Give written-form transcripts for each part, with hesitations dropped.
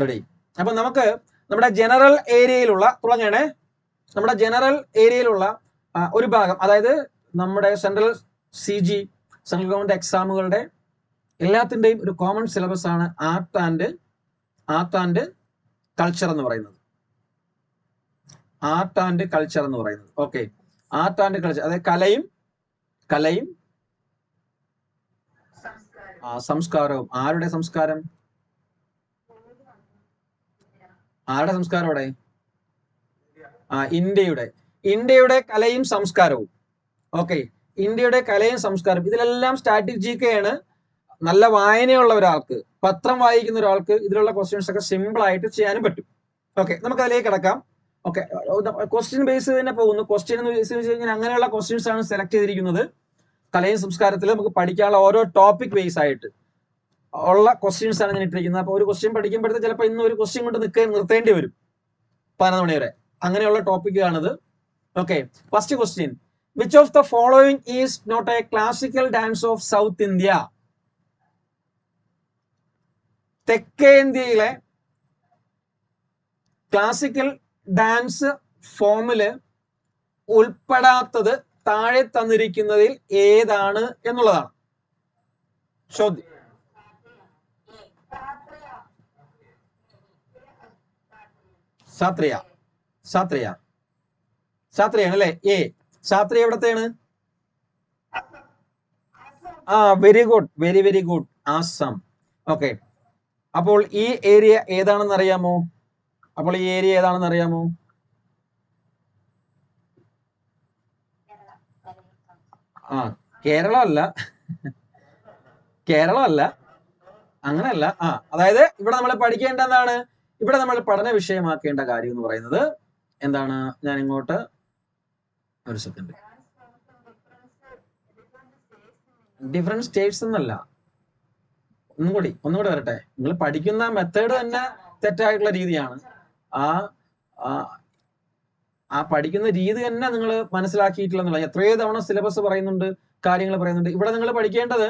Ready. അപ്പൊ നമുക്ക് നമ്മുടെ ജനറൽ ഏരിയയിലുള്ള തുടങ്ങണേ. നമ്മുടെ ജനറൽ ഏരിയയിലുള്ള ഒരു ഭാഗം, അതായത് നമ്മുടെ സെൻട്രൽ ഗവൺമെന്റ് എക്സാമുകളുടെ എല്ലാത്തിൻ്റെയും ഒരു കോമൺ സിലബസ് ആണ് ആർട്ട് ആൻഡ് കൾച്ചർ എന്ന് പറയുന്നത്. ആർട്ട് ആൻഡ് കൾച്ചർ എന്ന് പറയുന്നത്. ഓക്കെ, ആർട്ട് ആൻഡ് കൾച്ചർ, അതായത് കലയും സംസ്കാരവും. ആരുടെ സംസ്കാരം? ആരുടെ സംസ്കാരം അവിടെ? ഇന്ത്യയുടെ കലയും സംസ്കാരവും. ഓക്കെ, ഇന്ത്യയുടെ കലയും സംസ്കാരം, ഇതിലെല്ലാം സ്റ്റാറ്റിക് GK ആണ്. നല്ല വായനയുള്ള ഒരാൾക്ക്, പത്രം വായിക്കുന്ന ഒരാൾക്ക് ഇതിലുള്ള ക്വസ്റ്റ്യൻസ് ഒക്കെ സിമ്പിൾ ആയിട്ട് ചെയ്യാനും പറ്റും. ഓക്കെ, നമുക്ക് അതിലേക്ക് കിടക്കാം. ഓക്കെ, ക്വസ്റ്റ്യൻ ബേസ് തന്നെ പോകുന്നു. ക്വസ്റ്റ്യൻ എന്ന് വെച്ച് കഴിഞ്ഞാൽ അങ്ങനെയുള്ള ക്വസ്റ്റ്യൻസ് ആണ് സെലക്ട് ചെയ്തിരിക്കുന്നത്. കലയും സംസ്കാരത്തിൽ നമുക്ക് പഠിക്കാനുള്ള ഓരോ ടോപ്പിക് ബേസ് ആയിട്ട് ഉള്ള ക്വസ്റ്റ്യൻസ് ആണ് ഞാൻ ഇട്ടിരിക്കുന്നത്. അപ്പൊ ഒരു ക്വസ്റ്റ്യൻ പഠിക്കുമ്പോഴത്തേക്ക് ചിലപ്പോൾ ഇന്ന് ഒരു ക്വസ്റ്റ്യൻ കൊണ്ട് നിർത്തേണ്ടി വരും 11 മണി വരെ. അങ്ങനെയുള്ള ടോപ്പിക്കാണിത്. Okay, first question, which of the following is not a classical dance of south India? തെക്കേ ഇന്ത്യയിലെ ക്ലാസിക്കൽ ഡാൻസ് ഫോമില് ഉൾപ്പെടാത്തത് താഴെ തന്നിരിക്കുന്നതിൽ ഏതാണ് എന്നുള്ളതാണ് ചോദ്യം. സാത്രിയാണ് അല്ലെ? സാത്രിയ എവിടത്തെയാണ്? Very good, very good, Assam. Okay, അപ്പോൾ ഈ ഏരിയ ഏതാണെന്ന് അറിയാമോ? കേരളം അല്ല, അങ്ങനെയല്ല. അതായത് ഇവിടെ നമ്മൾ പഠിക്കേണ്ട എന്താണ്? ഇവിടെ നമ്മൾ പഠന വിഷയമാക്കേണ്ട കാര്യം എന്ന് പറയുന്നത് എന്താണ്? ഞാൻ ഇങ്ങോട്ട് ഒരു സെക്കൻഡ്. ഡിഫറെന്റ് സ്റ്റേറ്റ്സ് എന്നല്ല, ഒന്നുകൂടി വരട്ടെ. നിങ്ങൾ പഠിക്കുന്ന മെത്തേഡ് തന്നെ തെറ്റായിട്ടുള്ള രീതിയാണ്. ആ പഠിക്കുന്ന രീതി തന്നെ നിങ്ങൾ മനസ്സിലാക്കിയിട്ടില്ലെന്നുള്ള എത്രയോ തവണ സിലബസ് പറയുന്നുണ്ട്, കാര്യങ്ങൾ പറയുന്നുണ്ട്. ഇവിടെ നിങ്ങൾ പഠിക്കേണ്ടത്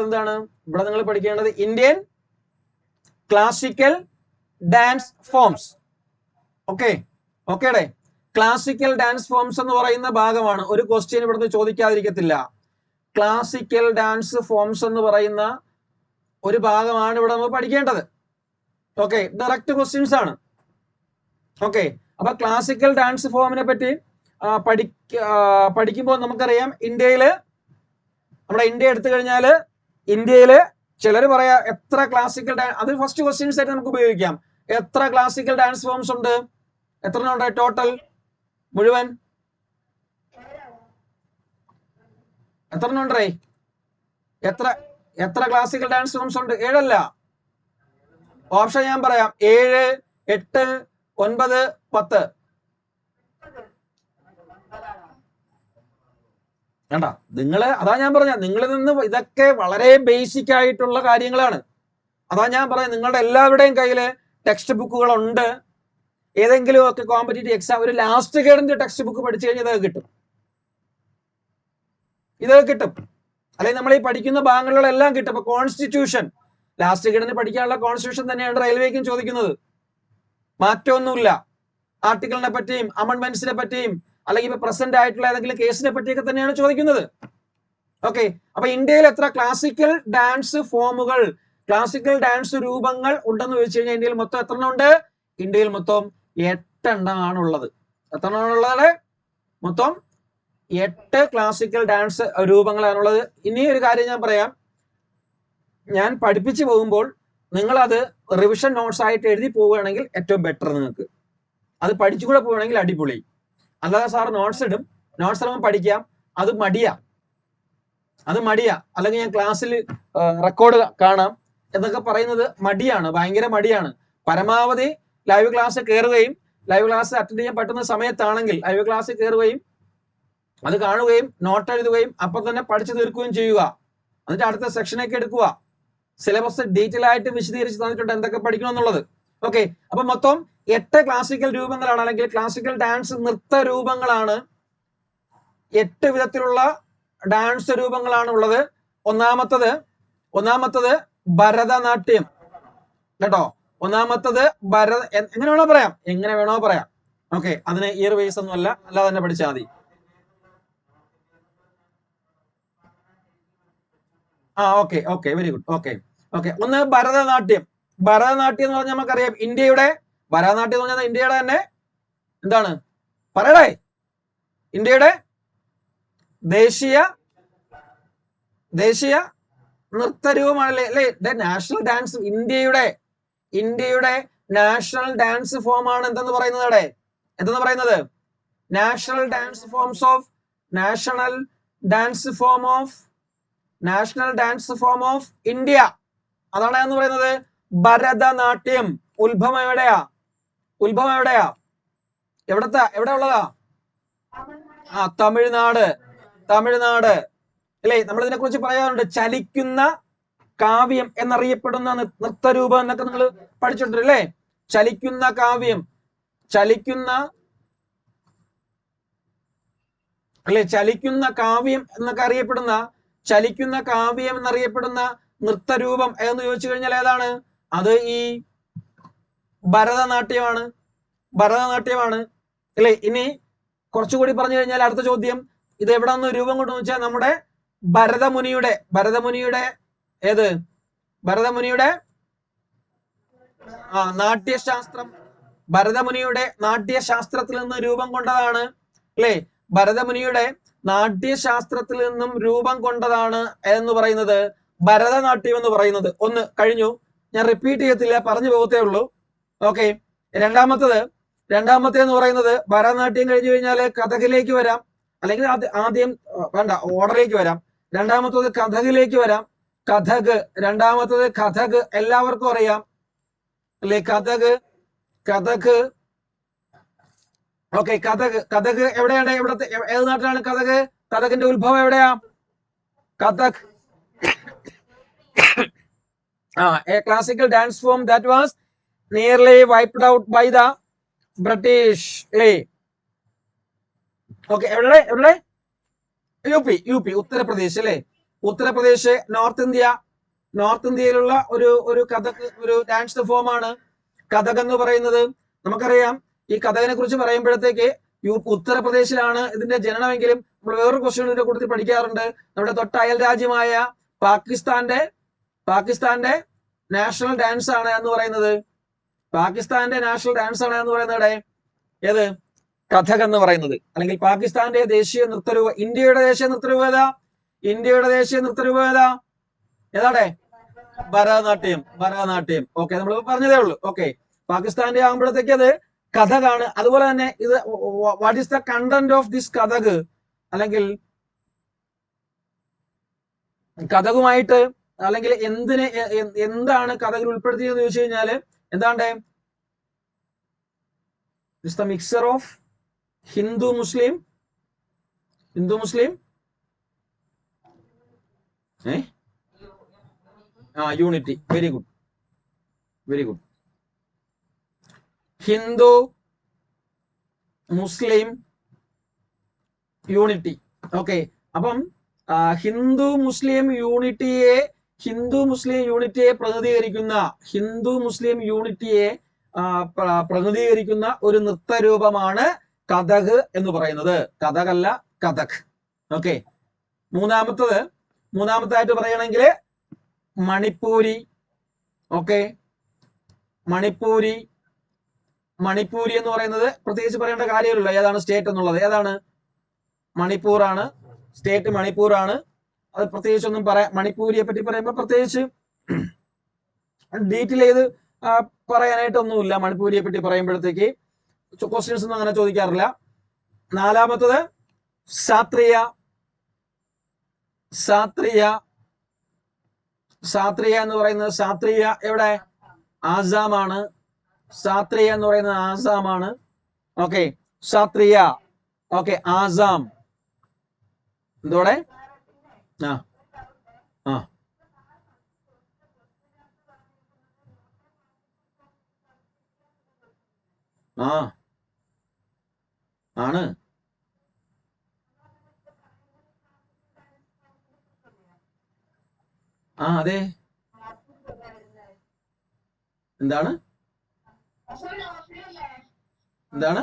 എന്താണ്? ഇവിടെ നിങ്ങൾ പഠിക്കേണ്ടത് ഇന്ത്യൻ ക്ലാസിക്കൽ ഡാൻസ് ഫോംസ്. ഓക്കേടെ, ക്ലാസിക്കൽ ഡാൻസ് ഫോംസ് എന്ന് പറയുന്ന ഭാഗമാണ്. ഒരു ക്വസ്റ്റ്യൻ ഇവിടുന്ന് ചോദിക്കാതിരിക്കത്തില്ല. ക്ലാസിക്കൽ ഡാൻസ് ഫോംസ് എന്ന് പറയുന്ന ഒരു ഭാഗമാണ് ഇവിടെ നമ്മൾ പഠിക്കേണ്ടത്. ഓക്കെ, ഡയറക്റ്റ് ക്വസ്റ്റ്യൻസ് ആണ്. ഓക്കെ, അപ്പൊ ക്ലാസിക്കൽ ഡാൻസ് ഫോമിനെ പറ്റി പഠിക്കുമ്പോൾ നമുക്കറിയാം, നമ്മുടെ ഇന്ത്യ എടുത്തു കഴിഞ്ഞാല് ഇന്ത്യയില് ചിലർ പറയാ എത്ര ക്ലാസിക്കൽ ഡാൻസ്, അത് ഫസ്റ്റ് ക്വസ്റ്റ്യൻസ് ആയിട്ട് നമുക്ക് ഉപയോഗിക്കാം. എത്ര ക്ലാസിക്കൽ ഡാൻസ് ഫോംസ് ഉണ്ട്? എത്ര ഉണ്ട് ടോട്ടൽ മുഴുവൻ? എത്ര ഉണ്ടേ? എത്ര ക്ലാസിക്കൽ ഡാൻസ് ഫോംസ് ഉണ്ട്? 7 അല്ല. ഓപ്ഷൻ ഞാൻ പറയാം: 7, 8, 9, 10. വേണ്ട, അതാ ഞാൻ പറഞ്ഞ, നിങ്ങളിൽ നിന്ന് ഇതൊക്കെ വളരെ ബേസിക് ആയിട്ടുള്ള കാര്യങ്ങളാണ്. അതാ ഞാൻ പറയാം, നിങ്ങളുടെ എല്ലാവരുടെയും കയ്യിൽ ടെക്സ്റ്റ് ബുക്കുകൾ ഉണ്ട്. ഏതെങ്കിലും ഒക്കെ കോമ്പറ്റേറ്റീവ് എക്സാം ഒരു ലാസ്റ്റ് ഗേഡിന്റെ ടെക്സ്റ്റ് ബുക്ക് പഠിച്ചു കഴിഞ്ഞാൽ ഇതൊക്കെ കിട്ടും. അല്ലെങ്കിൽ നമ്മൾ ഈ പഠിക്കുന്ന ഭാഗങ്ങളിലെല്ലാം കിട്ടും. അപ്പൊ കോൺസ്റ്റിറ്റ്യൂഷൻ ലാസ്റ്റ് ഗേഡിന് പഠിക്കാനുള്ള കോൺസ്റ്റിറ്റ്യൂഷൻ തന്നെയാണ് റെയിൽവേക്കും ചോദിക്കുന്നത്. മാറ്റമൊന്നുമില്ല. ആർട്ടിക്കിളിനെ പറ്റിയും അമെൻഡ്മെന്റ്സിനെ പറ്റിയും അല്ലെങ്കിൽ ഇപ്പൊ പ്രസന്റ് ആയിട്ടുള്ള ഏതെങ്കിലും കേസിനെ പറ്റിയൊക്കെ തന്നെയാണ് ചോദിക്കുന്നത്. ഓക്കെ, അപ്പൊ ഇന്ത്യയിൽ എത്ര ക്ലാസിക്കൽ ഡാൻസ് ഫോമുകൾ, ക്ലാസിക്കൽ ഡാൻസ് രൂപങ്ങൾ ഉണ്ടെന്ന് ചോദിച്ചു കഴിഞ്ഞാൽ ഇന്ത്യയിൽ മൊത്തം എത്ര എണ്ണം ഉണ്ട്? ഇന്ത്യയിൽ മൊത്തം 8 എണ്ണമാണുള്ളത്. എത്ര എണ്ണമാണുള്ളത്? മൊത്തം 8 ക്ലാസിക്കൽ ഡാൻസ് രൂപങ്ങളാണുള്ളത്. ഇനി ഒരു കാര്യം ഞാൻ പറയാം, ഞാൻ പഠിപ്പിച്ചു പോകുമ്പോൾ നിങ്ങൾ അത് റിവിഷൻ നോട്ട്സ് ആയിട്ട് എഴുതി പോവുകയാണെങ്കിൽ ഏറ്റവും ബെറ്റർ. നിങ്ങൾക്ക് അത് പഠിച്ചുകൂടെ പോവുകയാണെങ്കിൽ അടിപൊളി. അല്ലാതെ സാർ നോട്ട്സ് ഇടും, നോട്ട്സ് ഇടുമ്പോൾ പഠിക്കാം, അത് മടിയാ. അല്ലെങ്കിൽ ഞാൻ ക്ലാസ്സിൽ റെക്കോർഡ് കാണാം എന്നൊക്കെ പറയുന്നത് മടിയാണ്, ഭയങ്കര മടിയാണ്. പരമാവധി ലൈവ് ക്ലാസ് കയറുകയും ലൈവ് ക്ലാസ് അറ്റൻഡ് ചെയ്യാൻ പറ്റുന്ന സമയത്താണെങ്കിൽ ലൈവ് ക്ലാസ് കയറുകയും അത് കാണുകയും നോട്ട് എഴുതുകയും അപ്പം തന്നെ പഠിച്ചു തീർക്കുകയും ചെയ്യുക. എന്നിട്ട് അടുത്ത സെക്ഷനൊക്കെ എടുക്കുക. സിലബസ് ഡീറ്റെയിൽ ആയിട്ട് വിശദീകരിച്ച് തന്നിട്ടുണ്ട് എന്തൊക്കെ പഠിക്കണം എന്നുള്ളത്. ഓക്കെ, അപ്പൊ മൊത്തം 8 ക്ലാസിക്കൽ രൂപങ്ങളാണ്, അല്ലെങ്കിൽ ക്ലാസിക്കൽ ഡാൻസ് നൃത്ത രൂപങ്ങളാണ്. 8 വിധത്തിലുള്ള ഡാൻസ് രൂപങ്ങളാണ് ഉള്ളത്. ഒന്നാമത്തത് ഭരതനാട്യം. കേട്ടോ. ഒന്നാമത്തത് ഭരത, എങ്ങനെ വേണോ പറയാം, എങ്ങനെ വേണോ പറയാം. ഓക്കെ, അതിന് ഇയർ വൈസ് ഒന്നും അല്ല, അല്ലാതെ തന്നെ പഠിച്ചാൽ മതി. Okay okay, very good. Okay okay, ഒന്ന് ഭരതനാട്യം. ഭരതനാട്യം എന്ന് പറഞ്ഞാൽ നമുക്കറിയാം ഇന്ത്യയുടെ, ഭരതനാട്യം എന്ന് പറഞ്ഞാൽ ഇന്ത്യയുടെ തന്നെ എന്താണ് പറയടേ, ഇന്ത്യയുടെ ദേശീയ ദേശീയ നൃത്തരൂപമാണല്ലേ, അല്ലേ? നാഷണൽ ഡാൻസ്, ഇന്ത്യയുടെ നാഷണൽ ഡാൻസ് ഫോം ആണ് എന്തെന്ന് പറയുന്നത് അവിടെ, എന്തെന്ന് പറയുന്നത്? National dance forms of, national dance form of, national dance form of India, അതാണ് എന്ന് പറയുന്നത് ഭരതനാട്യം. ഉത്ഭവം എവിടെയാ? ഉത്ഭവം എവിടെയാ? എവിടെ ഉള്ളതാ? തമിഴ്നാട്. തമിഴ്നാട് അല്ലേ? നമ്മൾ ഇതിനെ കുറിച്ച് പറയാറുണ്ട്, ചലിക്കുന്ന കാവ്യം എന്നറിയപ്പെടുന്ന നൃത്തരൂപം എന്നൊക്കെ നിങ്ങൾ പഠിച്ചിട്ടുണ്ട് അല്ലേ? ചലിക്കുന്ന കാവ്യം, ചലിക്കുന്ന അല്ലെ, ചലിക്കുന്ന കാവ്യം എന്നൊക്കെ അറിയപ്പെടുന്ന, ചലിക്കുന്ന കാവ്യം എന്നറിയപ്പെടുന്ന നൃത്തരൂപം എന്ന് ചോദിച്ചു കഴിഞ്ഞാൽ ഏതാണ്? അത് ഈ ഭരതനാട്യമാണ്. ഭരതനാട്യമാണ് അല്ലെ? ഇനി കുറച്ചുകൂടി പറഞ്ഞു കഴിഞ്ഞാൽ അടുത്ത ചോദ്യം, ഇത് എവിടെ നിന്ന് രൂപം കൊണ്ടെന്ന് വെച്ചാൽ നമ്മുടെ ഭരതമുനിയുടെ ഏത്? ഭരതമുനിയുടെ നാട്യശാസ്ത്രം, ഭരതമുനിയുടെ നാട്യശാസ്ത്രത്തിൽ നിന്ന് രൂപം കൊണ്ടതാണ് അല്ലെ? ഭരതമുനിയുടെ നാട്യശാസ്ത്രത്തിൽ നിന്നും രൂപം കൊണ്ടതാണ് എന്ന് പറയുന്നത് ഭരതനാട്യം എന്ന് പറയുന്നത്. ഒന്ന് കഴിഞ്ഞു, ഞാൻ റിപ്പീറ്റ് ചെയ്യത്തില്ല, പറഞ്ഞു പോകത്തേ ഉള്ളൂ. ഓക്കെ, രണ്ടാമത്തേന്ന് പറയുന്നത് ഭരതനാട്യം കഴിഞ്ഞു കഴിഞ്ഞാൽ കഥകിലേക്ക് വരാം, അല്ലെങ്കിൽ ആദ്യം വേണ്ട ഓർഡറിലേക്ക് വരാം. രണ്ടാമത്തത് കഥകിലേക്ക് വരാം. കഥക്, രണ്ടാമത്തത് കഥക് എല്ലാവർക്കും അറിയാം അല്ലെ? കഥക് ഓക്കെ, കഥക് എവിടെയാണ്? എവിടത്തെ, ഏത് നാട്ടിലാണ് കഥക്? കഥകിന്റെ ഉത്ഭവം എവിടെയാ? Kathak a classical dance form that was nearly wiped out by the British. Okay, എവിടെ? യു പി ഉത്തർപ്രദേശ് അല്ലെ? ഉത്തർപ്രദേശ്, നോർത്ത് ഇന്ത്യയിലുള്ള ഒരു കഥക്, ഒരു ഡാൻസ് ഫോം ആണ് കഥക് എന്ന് പറയുന്നത്. നമുക്കറിയാം ഈ കഥകിനെ കുറിച്ച് പറയുമ്പോഴത്തേക്ക് ഉത്തർപ്രദേശിലാണ് ഇതിന്റെ ജനനമെങ്കിലും നമ്മൾ വേറൊരു ക്വസ്റ്റ്യൻ ഇതിന്റെ കൂട്ടത്തിൽ പഠിക്കാറുണ്ട്. നമ്മുടെ തൊട്ട അയൽ രാജ്യമായ പാകിസ്ഥാന്റെ നാഷണൽ ഡാൻസ് ആണ് എന്ന് പറയുന്നത്. പാകിസ്ഥാന്റെ നാഷണൽ ഡാൻസ് ആണ് എന്ന് പറയുന്നത് ഏത്? കഥക് എന്ന് പറയുന്നത്. അല്ലെങ്കിൽ പാകിസ്ഥാന്റെ ദേശീയ നൃത്തരൂപം. ഇന്ത്യയുടെ ദേശീയ നൃത്തരൂപം ഏതാ? ഏതാടെ? ഭരതനാട്യം. ഓക്കെ, നമ്മൾ പറഞ്ഞതേ ഉള്ളൂ. ഓക്കെ, പാകിസ്ഥാന്റെ ആകുമ്പോഴത്തേക്ക് അത് കഥകാണ്. അതുപോലെ തന്നെ ഇത് what is the content of this Kathak, അല്ലെങ്കിൽ കഥകുമായിട്ട്, അല്ലെങ്കിൽ എന്താണ് കഥകിൽ ഉൾപ്പെടുത്തിയെന്ന് ചോദിച്ചു കഴിഞ്ഞാല് എന്താണ്ട്? It's the mixer of Hindu Muslim unity. Very good. Hindu Muslim unity. Okay, അപ്പം ഹിന്ദു മുസ്ലിം യൂണിറ്റിയെ പ്രതിനിധീകരിക്കുന്ന ഒരു നൃത്തരൂപമാണ് കഥക് എന്ന് പറയുന്നത്. കഥകല്ല, കഥക്. ഓക്കെ, മൂന്നാമത്തായിട്ട് പറയണമെങ്കിൽ മണിപ്പൂരി. ഓക്കെ, മണിപ്പൂരി എന്ന് പറയുന്നത് പ്രത്യേകിച്ച് പറയേണ്ട കാര്യമില്ല, ഏതാണ് സ്റ്റേറ്റ് എന്നുള്ളത്. ഏതാണ്? മണിപ്പൂറാണ് സ്റ്റേറ്റ്, മണിപ്പൂറാണ്. അത് പ്രത്യേകിച്ചൊന്നും മണിപ്പൂരിയെ പറ്റി പറയുമ്പോൾ പ്രത്യേകിച്ച് ഡീറ്റെയിൽ ചെയ്ത് പറയാനായിട്ടൊന്നുമില്ല. മണിപ്പൂരിയെ പറ്റി പറയുമ്പോഴത്തേക്ക് ക്വസ്റ്റ്യൻസ് ഒന്നും അങ്ങനെ ചോദിക്കാറില്ല. നാലാമത്തത് സാത്രിയ എന്ന് പറയുന്നത്, സാത്രിയ എവിടെ? ആസാമാണ്. സാത്രിയ എന്ന് പറയുന്നത് ആസാമാണ്. ഓക്കെ, സാത്രിയ. ഓക്കെ, ആസാം. എന്തോടെ? ആണ്. അതെ, എന്താണ് എന്താണ്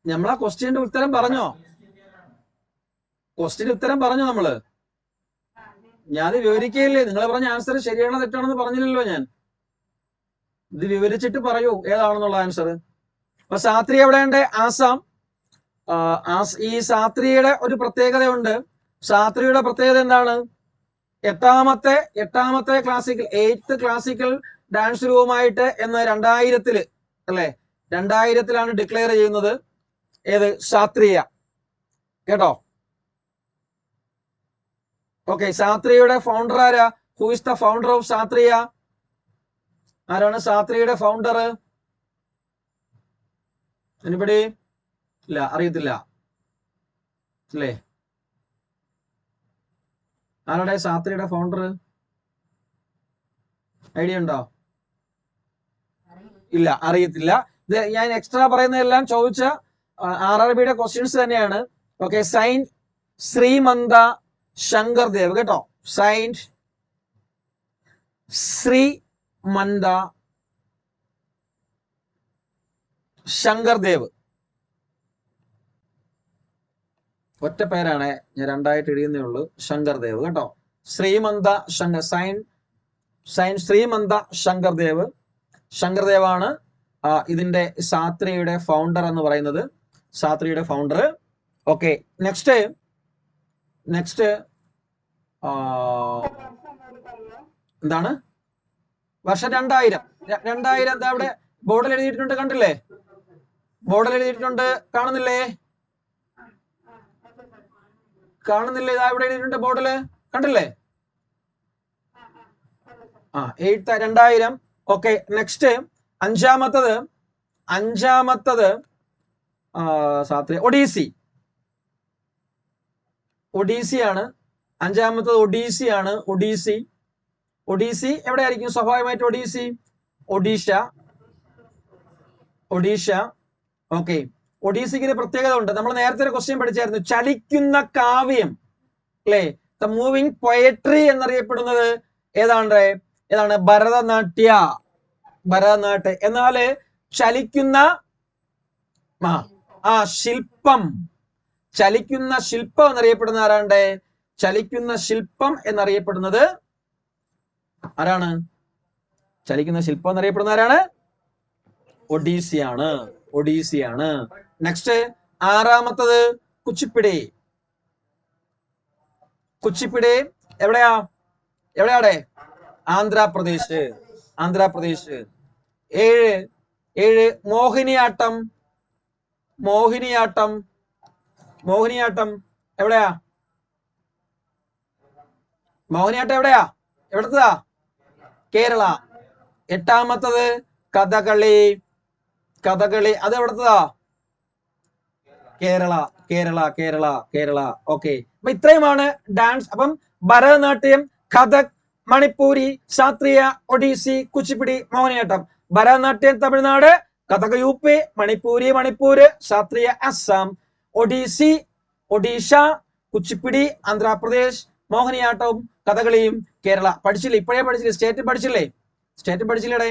നമ്മളാ ക്വസ്റ്റ്യന്റെ ഉത്തരം പറഞ്ഞോ? ക്വസ്റ്റ്യന്റെ ഉത്തരം പറഞ്ഞോ നമ്മള്? ഞാൻ വിവരിക്കുകയില്ലേ? നിങ്ങൾ പറഞ്ഞ ആൻസർ ശരിയാണോ തെറ്റാണെന്ന് പറഞ്ഞില്ലല്ലോ ഞാൻ. ഇത് വിവരിച്ചിട്ട് പറയൂ ഏതാണെന്നുള്ള ആൻസർ. അപ്പൊ സാത്രി എവിടെയുണ്ട്? ആസാം. ഈ സാത്രിയുടെ ഒരു പ്രത്യേകതയുണ്ട്. സാത്രിയുടെ പ്രത്യേകത എന്താണ്? എട്ടാമത്തെ ക്ലാസിക്കൽ 8th ക്ലാസിക്കൽ ഡാൻസ് രൂപമായിട്ട് എന്ന് 2000 അല്ലെ 2000 ഡിക്ലെയർ ചെയ്യുന്നത്. ഏത്? സാത്രിയ. കേട്ടോ? ഓക്കെ. സാത്രിയുടെ ഫൗണ്ടർ ആരാ? Who is the founder of Sattriya? ആരാണ് സാത്രിയുടെ ഫൗണ്ടർ? എനിബഡി? ഇല്ല, അറിയത്തില്ല അല്ലേ? ആരുടെ സാത്രിയുടെ ഫൗണ്ടർ? ഐഡിയ ഉണ്ടോ? ഇല്ല, അറിയത്തില്ല. ഇത് ഞാൻ എക്സ്ട്രാ പറയുന്നതെല്ലാം ചോദിച്ച RRBയുടെ ക്വസ്റ്റ്യൻസ് തന്നെയാണ്. ഓക്കെ. സൈന്റ് ശ്രീമന്ത ശങ്കർദേവ്. കേട്ടോ? സൈന്റ് ശ്രീമന്ത ശങ്കർദേവ്. ഒറ്റ പേരാണ്, ഞാൻ രണ്ടായിട്ട് എഴുതുന്നേ ഉള്ളൂ. ശങ്കർദേവ്. കേട്ടോ? ശ്രീമന്ത സൈന്റ് ശ്രീമന്ത ശങ്കർദേവ്. ശങ്കർദേവാണ് ഇതിന്റെ സാത്രിയുടെ ഫൗണ്ടർ എന്ന് പറയുന്നത്. സാത്രിയുടെ ഫൗണ്ടർ. ഓക്കെ. നെക്സ്റ്റ് എന്താണ്? വർഷം 2000. എന്താ അവിടെ ബോർഡിൽ എഴുതിയിട്ടുണ്ട്? കണ്ടില്ലേ? ബോർഡിൽ എഴുതിയിട്ടുണ്ട്. കാണുന്നില്ലേ? ഇതാ ഇവിടെ എഴുതിയിട്ടുണ്ട് ബോർഡില്. കണ്ടില്ലേ? 2000. ഓക്കെ. നെക്സ്റ്റ് അഞ്ചാമത്തത് സാത്രി ഒഡീസിയാണ്. അഞ്ചാമത്തത് ഒഡീസിയാണ്. ഒഡീസി എവിടെയായിരിക്കും സ്വാഭാവികമായിട്ട്? ഒഡീഷ. ഓക്കെ. ഒഡീസിക്ക് ഒരു പ്രത്യേകത ഉണ്ട്. നമ്മൾ നേരത്തെ ഒരു ക്വസ്റ്റ്യൻ പഠിച്ചായിരുന്നു. ചലിക്കുന്ന കാവ്യം അല്ലെ? ദ മൂവിങ് പൊയട്രി എന്നറിയപ്പെടുന്നത് ഏതാണ്? ഭരതനാട്യ. എന്നാല് ചലിക്കുന്ന ശില്പം. ചലിക്കുന്ന ശില്പം എന്നറിയപ്പെടുന്ന ആരാണ്ട്? ചലിക്കുന്ന ശില്പം എന്നറിയപ്പെടുന്നത് ആരാണ്? ചലിക്കുന്ന ശില്പം എന്നറിയപ്പെടുന്ന ആരാണ്? ഒഡീസിയാണ്. നെക്സ്റ്റ് ആറാമത്തത് കുച്ചിപ്പിടി. എവിടെയാടെ? ആന്ധ്രാപ്രദേശ്. 7 മോഹിനിയാട്ടം. എവിടെയാ? എവിടത്തതാ? കേരള. 8ാമത്തത് കഥകളി. അത് എവിടത്തതാ? കേരള. ഓക്കെ. അപ്പൊ ഇത്രയുമാണ് ഡാൻസ്. അപ്പം ഭരതനാട്യം, കഥക്, മണിപ്പൂരി, സാത്രിയ, ഒഡീസി, കുച്ചിപ്പിടി, മോഹിനിയാട്ടം. ഭരതനാട്യം തമിഴ്നാട്, കഥക് UP, മണിപ്പൂര്, സാത്രിയ അസം, ഒഡീഷ, കുച്ചിപ്പിടി ആന്ധ്രാപ്രദേശ്, മോഹിനിയാട്ടവും കഥകളിയും കേരള. പഠിച്ചില്ലേ? ഇപ്പോഴേ പഠിച്ചില്ലേ? സ്റ്റേറ്റ് പഠിച്ചില്ലേടെ?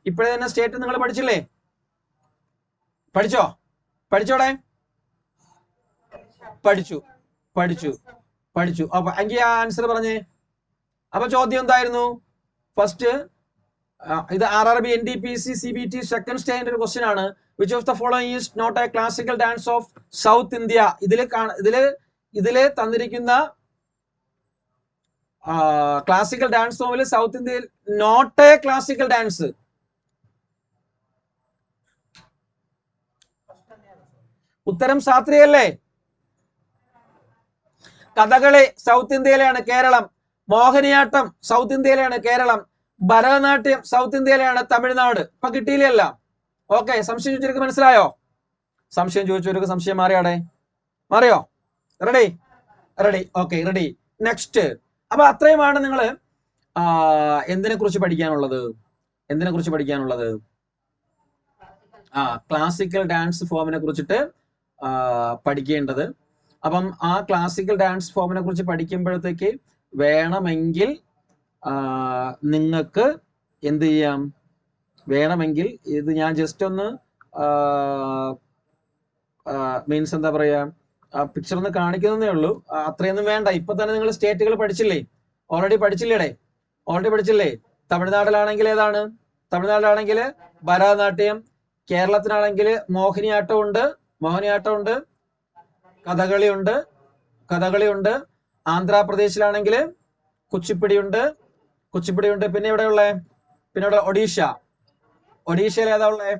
ഇപ്പോഴേ തന്നെ സ്റ്റേറ്റ് നിങ്ങൾ പഠിച്ചില്ലേ? പഠിച്ചോടെ? പഠിച്ചു. അപ്പൊ എങ്കിൽ ആ ആൻസർ പറഞ്ഞേ. അപ്പൊ ചോദ്യം എന്തായിരുന്നു? ഫസ്റ്റ് ഇത് RRB NTPC CBT സെക്കൻഡ് സ്റ്റേജിന്റെ ഒരു ക്വസ്റ്റ്യൻ ആണ്. Which of the following is not a classical dance of south India? ഇതില് തന്നിരിക്കുന്ന ക്ലാസിക്കൽ ഡാൻസ് ഫോമിൽ സൗത്ത് ഇന്ത്യയിൽ നോട്ട് എ ക്ലാസിക്കൽ ഡാൻസ്. ഉത്തരം സാത്രിയല്ലേ? കഥകളി സൗത്ത് ഇന്ത്യയിലാണ്, കേരളം. മോഹിനിയാട്ടം സൗത്ത് ഇന്ത്യയിലാണ്, കേരളം. ഭരതനാട്യം സൗത്ത് ഇന്ത്യയിലാണ്, തമിഴ്നാട്. ഇപ്പൊ കിട്ടിയില്ല. ഓക്കെ. സംശയം ചോദിച്ചവർക്ക് മനസ്സിലായോ? സംശയം ചോദിച്ചവർക്ക് സംശയം മാറിയോ? റെഡി. ഓക്കെ. റെഡി. നെക്സ്റ്റ്. അപ്പൊ അത്രയുമാണ് നിങ്ങൾ എന്തിനെ കുറിച്ച് പഠിക്കാനുള്ളത്? ക്ലാസിക്കൽ ഡാൻസ് ഫോമിനെ കുറിച്ചിട്ട് പഠിക്കേണ്ടത്. അപ്പം ആ ക്ലാസിക്കൽ ഡാൻസ് ഫോമിനെ കുറിച്ച് പഠിക്കുമ്പോഴത്തേക്ക് വേണമെങ്കിൽ നിങ്ങൾക്ക് എന്ത് ചെയ്യാം, വേണമെങ്കിൽ ഇത് ഞാൻ ജസ്റ്റ് ഒന്ന് മീൻസ് എന്താ പറയാ, പിക്ചർ ഒന്ന് കാണിക്കുന്നതേ ഉള്ളൂ. അത്രയൊന്നും വേണ്ട. ഇപ്പൊ തന്നെ നിങ്ങൾ സ്റ്റേറ്റുകൾ പഠിച്ചില്ലേ? ഓൾറെഡി പഠിച്ചില്ലേ? തമിഴ്നാട്ടിലാണെങ്കിൽ ഏതാണ്? തമിഴ്നാട്ടിലാണെങ്കിൽ ഭരതനാട്യം, കേരളത്തിനാണെങ്കിൽ മോഹിനിയാട്ടം ഉണ്ട്, കഥകളി ഉണ്ട്. ആന്ധ്രാപ്രദേശിലാണെങ്കിൽ കുച്ചിപ്പിടി ഉണ്ട്. പിന്നെ ഇവിടെ ഒഡീഷയിൽ ഏതാ ഉള്ളേ?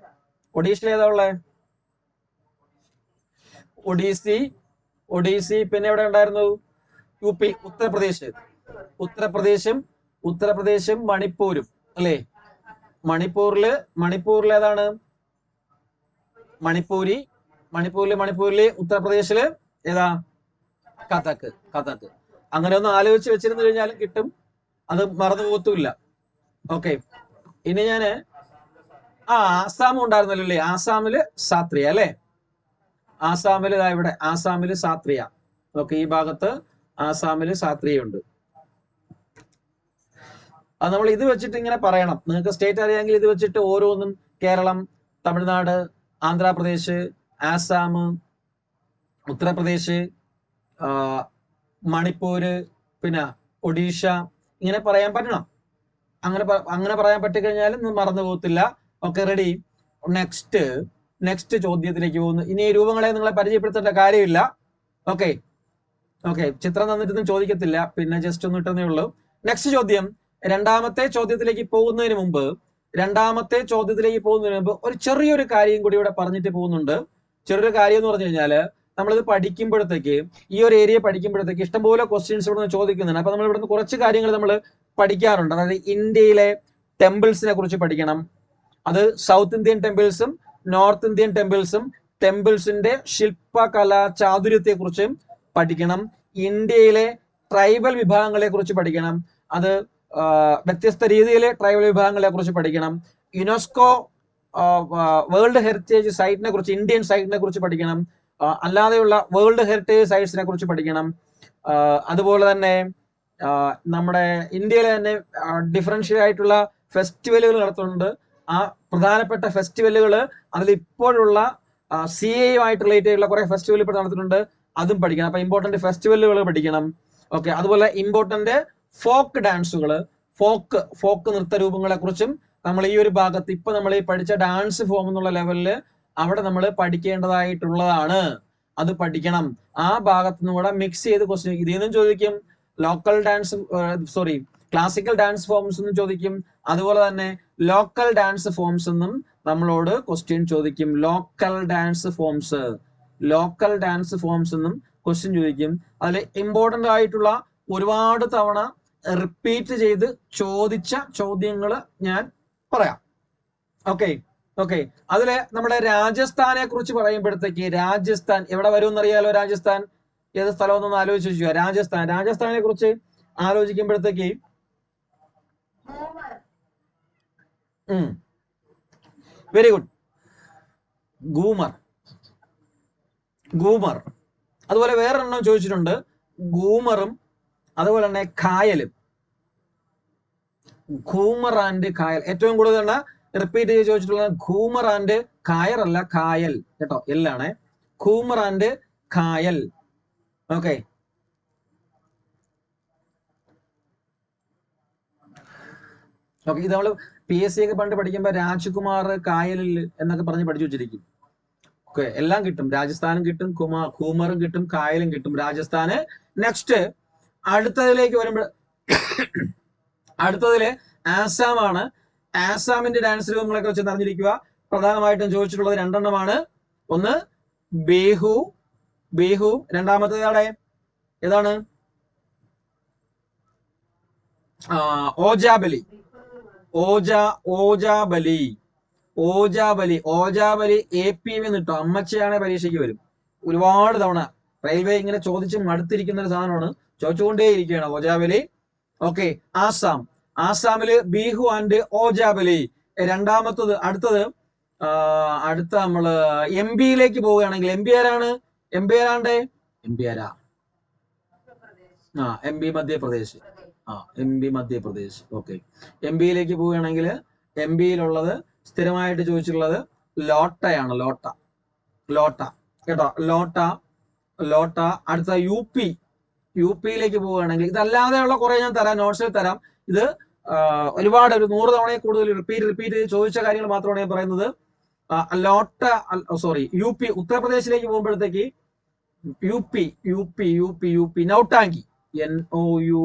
ഒഡീസി. പിന്നെ എവിടെ ഉണ്ടായിരുന്നു? UP, ഉത്തർപ്രദേശും മണിപ്പൂരും അല്ലേ? മണിപ്പൂരിൽ ഏതാണ്? മണിപ്പൂരില് ഉത്തർപ്രദേശില് ഏതാ? കഥക്. അങ്ങനെ ഒന്ന് ആലോചിച്ച് വെച്ചിരുന്നു കഴിഞ്ഞാലും കിട്ടും, അത് മറന്നു പോകത്തുമില്ല. ഓക്കെ, ഇനി ഞാന് ആസാമും ഉണ്ടായിരുന്നല്ലോ അല്ലേ? ആസാമില് സാത്രിയ അല്ലേ? ആസാമില് സാത്രിയ. ഓക്കെ, ഈ ഭാഗത്ത് ആസാമില് സാത്രിയുണ്ട്. അത് നമ്മൾ ഇത് വെച്ചിട്ട് ഇങ്ങനെ പറയണം. നിങ്ങൾക്ക് സ്റ്റേറ്റ് അറിയാമെങ്കിൽ ഇത് വെച്ചിട്ട് ഓരോന്നും കേരളം, തമിഴ്നാട്, ആന്ധ്രാപ്രദേശ്, ആസാം, ഉത്തർപ്രദേശ്, മണിപ്പൂര്, പിന്നെ ഒഡീഷ, ഇങ്ങനെ പറയാൻ പറ്റണം. അങ്ങനെ പറയാൻ പറ്റിക്കഴിഞ്ഞാൽ മറന്നു പോകത്തില്ല. Okay, ready? നെക്സ്റ്റ് ചോദ്യത്തിലേക്ക് പോകുന്നു. ഇനി ഈ രൂപങ്ങളെ നിങ്ങളെ പരിചയപ്പെടുത്തേണ്ട കാര്യമില്ല. ഓക്കെ, ചിത്രം തന്നിട്ടൊന്നും ചോദിക്കത്തില്ല, പിന്നെ ജസ്റ്റ് ഒന്ന് ഇട്ടതേ ഉള്ളൂ. നെക്സ്റ്റ് ചോദ്യം, രണ്ടാമത്തെ ചോദ്യത്തിലേക്ക് പോകുന്നതിന് മുമ്പ് ഒരു ചെറിയൊരു കാര്യം കൂടി ഇവിടെ പറഞ്ഞിട്ട് പോകുന്നുണ്ട്. ചെറിയൊരു കാര്യം എന്ന് പറഞ്ഞു കഴിഞ്ഞാല്, നമ്മളിത് പഠിക്കുമ്പോഴത്തേക്ക്, ഈ ഒരു ഏരിയ പഠിക്കുമ്പോഴത്തേക്ക് ഇഷ്ടംപോലെ ക്വസ്റ്റ്യൻസ് ഇവിടെ നിന്ന് ചോദിക്കുന്നുണ്ട്. അപ്പൊ നമ്മൾ ഇവിടുന്ന് കുറച്ച് കാര്യങ്ങൾ നമ്മൾ പഠിക്കാറുണ്ട്. അതായത് ഇന്ത്യയിലെ ടെമ്പിൾസിനെ കുറിച്ച് പഠിക്കണം. അത് സൗത്ത് ഇന്ത്യൻ ടെമ്പിൾസും നോർത്ത് ഇന്ത്യൻ ടെമ്പിൾസിന്റെ ശില്പകലാ ചാതുര്യത്തെ കുറിച്ചും പഠിക്കണം. ഇന്ത്യയിലെ ട്രൈബൽ വിഭാഗങ്ങളെ കുറിച്ച് പഠിക്കണം. അത് വ്യത്യസ്ത രീതിയിലെ ട്രൈബൽ വിഭാഗങ്ങളെ കുറിച്ച് പഠിക്കണം. യുനെസ്കോ വേൾഡ് ഹെറിറ്റേജ് സൈറ്റിനെ കുറിച്ച്, ഇന്ത്യൻ സൈറ്റിനെ കുറിച്ച് പഠിക്കണം. അല്ലാതെയുള്ള വേൾഡ് ഹെറിറ്റേജ് സൈറ്റ്സിനെ കുറിച്ച് പഠിക്കണം. അതുപോലെ തന്നെ നമ്മുടെ ഇന്ത്യയിലെ തന്നെ ഡിഫറൻഷ്യൽ ആയിട്ടുള്ള ഫെസ്റ്റിവലുകൾ നടത്തുന്നുണ്ട്. ആ പ്രധാനപ്പെട്ട ഫെസ്റ്റിവലുകൾ, അതിൽ ഇപ്പോഴുള്ള CA-യുമായിട്ട് റിലേറ്റ് ചെയ്തുള്ള കുറെ ഫെസ്റ്റിവൽ ഇപ്പോൾ നടത്തുന്നുണ്ട്, അതും പഠിക്കണം. അപ്പൊ ഇമ്പോർട്ടന്റ് ഫെസ്റ്റിവലുകൾ പഠിക്കണം. ഓക്കെ, അതുപോലെ ഇമ്പോർട്ടന്റ് ഫോക്ക് ഡാൻസുകൾ, ഫോക്ക് നൃത്തരൂപങ്ങളെ കുറിച്ചും നമ്മൾ ഈ ഒരു ഭാഗത്ത് ഇപ്പൊ നമ്മൾ ഈ പഠിച്ച ഡാൻസ് ഫോം എന്നുള്ള ലെവലില് അവിടെ നമ്മൾ പഠിക്കേണ്ടതായിട്ടുള്ളതാണ്. അത് പഠിക്കണം. ആ ഭാഗത്തു നിന്ന് കൂടെ മിക്സ് ചെയ്ത് ക്വസ്റ്റ്യൻ ഇതിൽ നിന്നും ചോദിക്കും. ക്ലാസിക്കൽ ഡാൻസ് ഫോംസ് എന്നും ചോദിക്കും. അതുപോലെ തന്നെ ലോക്കൽ ഡാൻസ് ഫോംസ് എന്നും നമ്മളോട് ക്വസ്റ്റ്യൻ ചോദിക്കും. ലോക്കൽ ഡാൻസ് ഫോംസ് എന്നും ക്വസ്റ്റ്യൻ ചോദിക്കും. അതിൽ ഇമ്പോർട്ടന്റ് ആയിട്ടുള്ള ഒരുപാട് തവണ റിപ്പീറ്റ് ചെയ്ത് ചോദിച്ച ചോദ്യങ്ങൾ ഞാൻ പറയാം. ഓക്കെ, അതില് നമ്മുടെ രാജസ്ഥാനെ കുറിച്ച് പറയുമ്പോഴത്തേക്ക്, രാജസ്ഥാൻ എവിടെ വരും എന്നറിയാലോ? രാജസ്ഥാൻ ഏത് സ്ഥലമെന്നൊന്ന് ആലോചിച്ച് വെക്കുക. രാജസ്ഥാനെ കുറിച്ച് ആലോചിക്കുമ്പോഴത്തേക്ക് വെരി ഗുഡ്, ഗൂമർ. അതുപോലെ വേറൊരെണ്ണം ചോദിച്ചിട്ടുണ്ട്, ഗൂമറും അതുപോലെ തന്നെ കായലും. ഘൂമർ ആൻഡ് കായൽ ഏറ്റവും കൂടുതൽ റിപ്പീറ്റ് ചെയ്ത് ചോദിച്ചിട്ടുള്ളത് ഘൂമർ ആൻഡ് കായർ അല്ല, കായൽ കേട്ടോ, എല്ലാണേ. ഘൂമർ ആൻഡ് കായൽ. ഓക്കെ, ഇത് നമ്മള് PSC ഒക്കെ പണ്ട് പഠിക്കുമ്പോ രാജ്കുമാർ കായലിൽ എന്നൊക്കെ പറഞ്ഞ് പഠിച്ചു വെച്ചിരിക്കും. ഓക്കെ, എല്ലാം കിട്ടും. രാജസ്ഥാനും കിട്ടും, ഘൂമറും കിട്ടും, കായലും കിട്ടും രാജസ്ഥാന്. നെക്സ്റ്റ് അടുത്തതിലേക്ക് വരുമ്പോൾ അടുത്തതില് ആസാം ആണ്. ആസാമിന്റെ ഡാൻസ് രൂപങ്ങളെ കുറിച്ച് അറിഞ്ഞിരിക്കുക. പ്രധാനമായിട്ടും ചോദിച്ചിട്ടുള്ളത് രണ്ടെണ്ണമാണ്. ഒന്ന് ബിഹു, രണ്ടാമത്തേത് ഏതാണ്? ഓജാബലി. AP കിട്ടും. അമ്മച്ചയാണ് പരീക്ഷയ്ക്ക് വരും. ഒരുപാട് തവണ റെയിൽവേ ഇങ്ങനെ ചോദിച്ച് മടുത്തിരിക്കുന്ന ഒരു സാധനമാണ്, ചോദിച്ചുകൊണ്ടേ ഇരിക്കുകയാണ് ഓജാബലി. ഓക്കെ, ആസാമില് ബിഹു ആൻഡ് ഓജാബലി. രണ്ടാമത്തത് അടുത്ത നമ്മള് MP-യിലേക്ക് പോവുകയാണെങ്കിൽ MP ആരാണ്? MP Madhya Pradesh. M P Madhya Pradesh. Okay, M പിയിലേക്ക് പോവുകയാണെങ്കിൽ എം പിയിലുള്ളത് സ്ഥിരമായിട്ട് ചോദിച്ചിട്ടുള്ളത് ലോട്ടയാണ്. ലോട്ട കേട്ടോ, ലോട്ട. അടുത്ത യു പിയിലേക്ക് പോവുകയാണെങ്കിൽ ഇതല്ലാതെയുള്ള കുറെ ഞാൻ തരാം, നോട്ട്സിൽ തരാം. ഇത് ഒരുപാട് ഒരു 100 തവണയെ കൂടുതൽ റിപ്പീറ്റ് ചോദിച്ച കാര്യങ്ങൾ മാത്രമാണ് ഞാൻ പറയുന്നത്. യു പി ഉത്തർപ്രദേശിലേക്ക് പോകുമ്പോഴത്തേക്ക് യു പി നൗട്ടാങ്കി, NOUT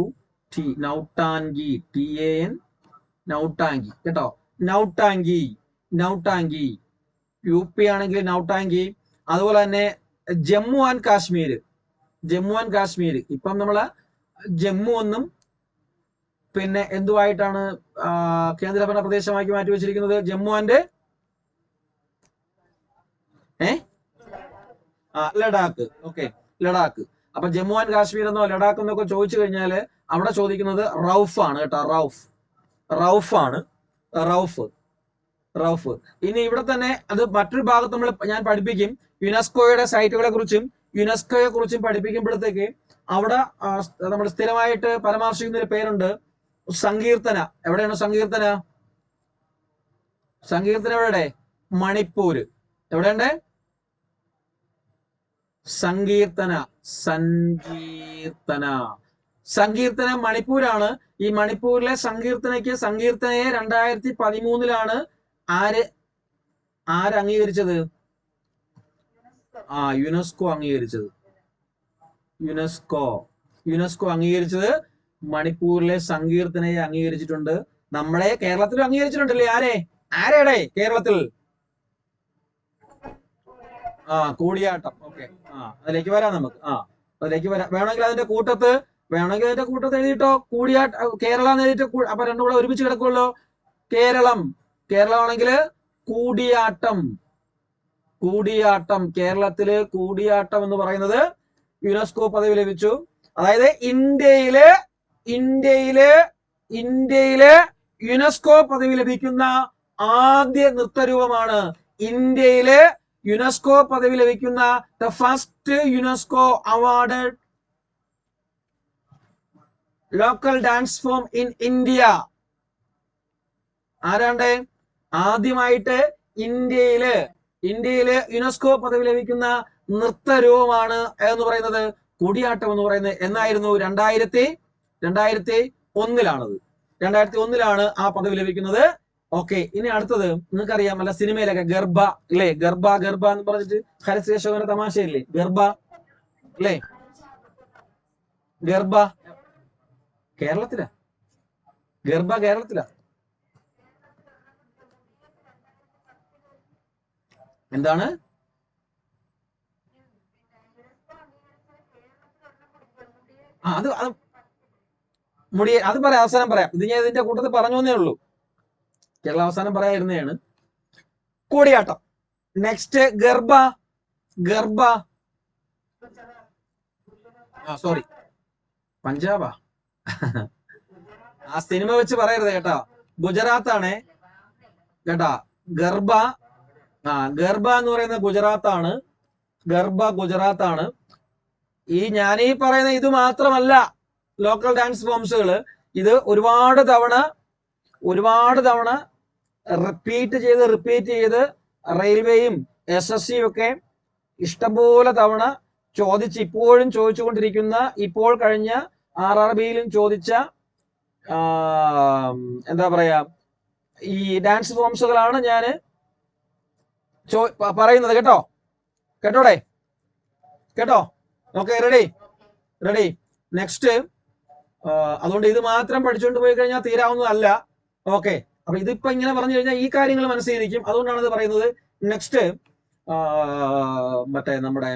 നൗട്ടാങ്കി, TAN നൗട്ടാങ്കി കേട്ടോ, നൗട്ടാങ്കി യു പി ആണെങ്കിൽ നൗട്ടാങ്കി. അതുപോലെ തന്നെ ജമ്മു ആൻഡ് കാശ്മീർ ഇപ്പം നമ്മള് ജമ്മു എന്നും പിന്നെ എന്തുമായിട്ടാണ് കേന്ദ്രഭരണ പ്രദേശമാക്കി മാറ്റി വെച്ചിരിക്കുന്നത്? ജമ്മു ആൻഡ് ലഡാക്ക്. ഓക്കെ, ലഡാക്ക്. അപ്പൊ ജമ്മു ആൻഡ് കാശ്മീർ എന്നോ ലഡാക്ക് എന്നൊക്കെ ചോദിച്ചു കഴിഞ്ഞാൽ അവിടെ ചോദിക്കുന്നത് റൌഫ് ആണ് കേട്ടോ, റൌഫ്. ഇനി ഇവിടെ തന്നെ അത് മറ്റൊരു ഭാഗത്ത് ഞാൻ പഠിപ്പിക്കും, യുനെസ്കോയുടെ സൈറ്റുകളെ കുറിച്ചും പഠിപ്പിക്കുമ്പോഴത്തേക്ക് അവിടെ നമ്മൾ സ്ഥിരമായിട്ട് പരാമർശിക്കുന്ന ഒരു പേരുണ്ട്, സങ്കീർത്തന. എവിടെയാണ് സങ്കീർത്തന? എവിടെ? മണിപ്പൂര്. എവിടെയുണ്ട് സങ്കീർത്തന മണിപ്പൂരാണ്. ഈ മണിപ്പൂരിലെ സങ്കീർത്തനയെ 2013 ആര് അംഗീകരിച്ചത്? യുനെസ്കോ അംഗീകരിച്ചത് മണിപ്പൂരിലെ സങ്കീർത്തനയെ അംഗീകരിച്ചിട്ടുണ്ട്. നമ്മളെ കേരളത്തിലും അംഗീകരിച്ചിട്ടുണ്ടല്ലേ? ആരെയുടെ കേരളത്തിൽ? കൂടിയാട്ടം. ഓക്കെ, അതിലേക്ക് വരാം നമുക്ക്. വേണമെങ്കിൽ അതിന്റെ കൂട്ടത്ത് എഴുതിട്ടോ, കേരള എന്ന് എഴുതിയിട്ട്. അപ്പൊ രണ്ടും കൂടെ ഒരുമിച്ച് കിടക്കുമല്ലോ. കേരളമാണെങ്കിൽ കൂടിയാട്ടം. കേരളത്തില് കൂടിയാട്ടം എന്ന് പറയുന്നത് യുനെസ്കോ പദവി ലഭിച്ചു. അതായത് ഇന്ത്യയില് യുനെസ്കോ പദവി ലഭിക്കുന്ന ആദ്യ നൃത്തരൂപമാണ്. ഇന്ത്യയില് യുനെസ്കോ പദവി ലഭിക്കുന്ന the first UNESCO awarded local dance form in India. ആരാണ്ട്? ആദ്യമായിട്ട് ഇന്ത്യയില് യുനെസ്കോ പദവി ലഭിക്കുന്ന നൃത്തരൂപമാണ് എന്ന് പറയുന്നത് കൂടിയാട്ടം എന്ന് പറയുന്നത്. എന്നായിരുന്നു? 2001 ആ പദവി ലഭിക്കുന്നത്. ഓക്കെ, ഇനി അടുത്തത് നിങ്ങൾക്കറിയാം അല്ല, സിനിമയിലൊക്കെ ഗർഭ അല്ലേ? ഗർഭ എന്ന് പറഞ്ഞിട്ട് ഹരിശ്രീശോകന്റെ തമാശയില്ലേ? ഗർഭ അല്ലേ? ഗർഭ കേരളത്തിലാ. എന്താണ്? അത് പറയാം, അവസാനം പറയാം. ഇത് ഞാൻ ഇതിന്റെ കൂട്ടത്തിൽ പറഞ്ഞേ ഉള്ളൂ. കേരള അവസാനം പറയാതിരുന്നതാണ്. കൂടിയാട്ടം. നെക്സ്റ്റ് ഗർഭ. സോറി, പഞ്ചാബാ. ആ സിനിമ വെച്ച് പറയരുത് കേട്ടോ, ഗുജറാത്താണേ കേട്ടാ. ഗർഭ എന്ന് പറയുന്ന ഗുജറാത്താണ്. ഞാനീ പറയുന്ന ഇത് മാത്രമല്ല ലോക്കൽ ഡാൻസ് ഫോംസുകള്. ഇത് ഒരുപാട് തവണ റിപ്പീറ്റ് ചെയ്ത് റെയിൽവേയും SSCയും ഒക്കെ ഇഷ്ടംപോലെ തവണ ഇപ്പോഴും ചോദിച്ചുകൊണ്ടിരിക്കുന്ന, ഇപ്പോൾ കഴിഞ്ഞ RRBയിലും ചോദിച്ച എന്താ പറയാ, ഈ ഡാൻസ് ഫോംസുകളാണ് ഞാൻ പറയുന്നത്. കേട്ടോ. Okay, ready. നെക്സ്റ്റ്. അതുകൊണ്ട് ഇത് മാത്രം പഠിച്ചുകൊണ്ട് പോയി കഴിഞ്ഞാൽ തീരാവുന്നതല്ല. ഓക്കെ, അപ്പൊ ഇതിപ്പോ ഇങ്ങനെ പറഞ്ഞു കഴിഞ്ഞാൽ ഈ കാര്യങ്ങൾ മനസ്സിലിരിക്കും. അതുകൊണ്ടാണ് ഇത് പറയുന്നത്. നെക്സ്റ്റ് മറ്റേ നമ്മുടെ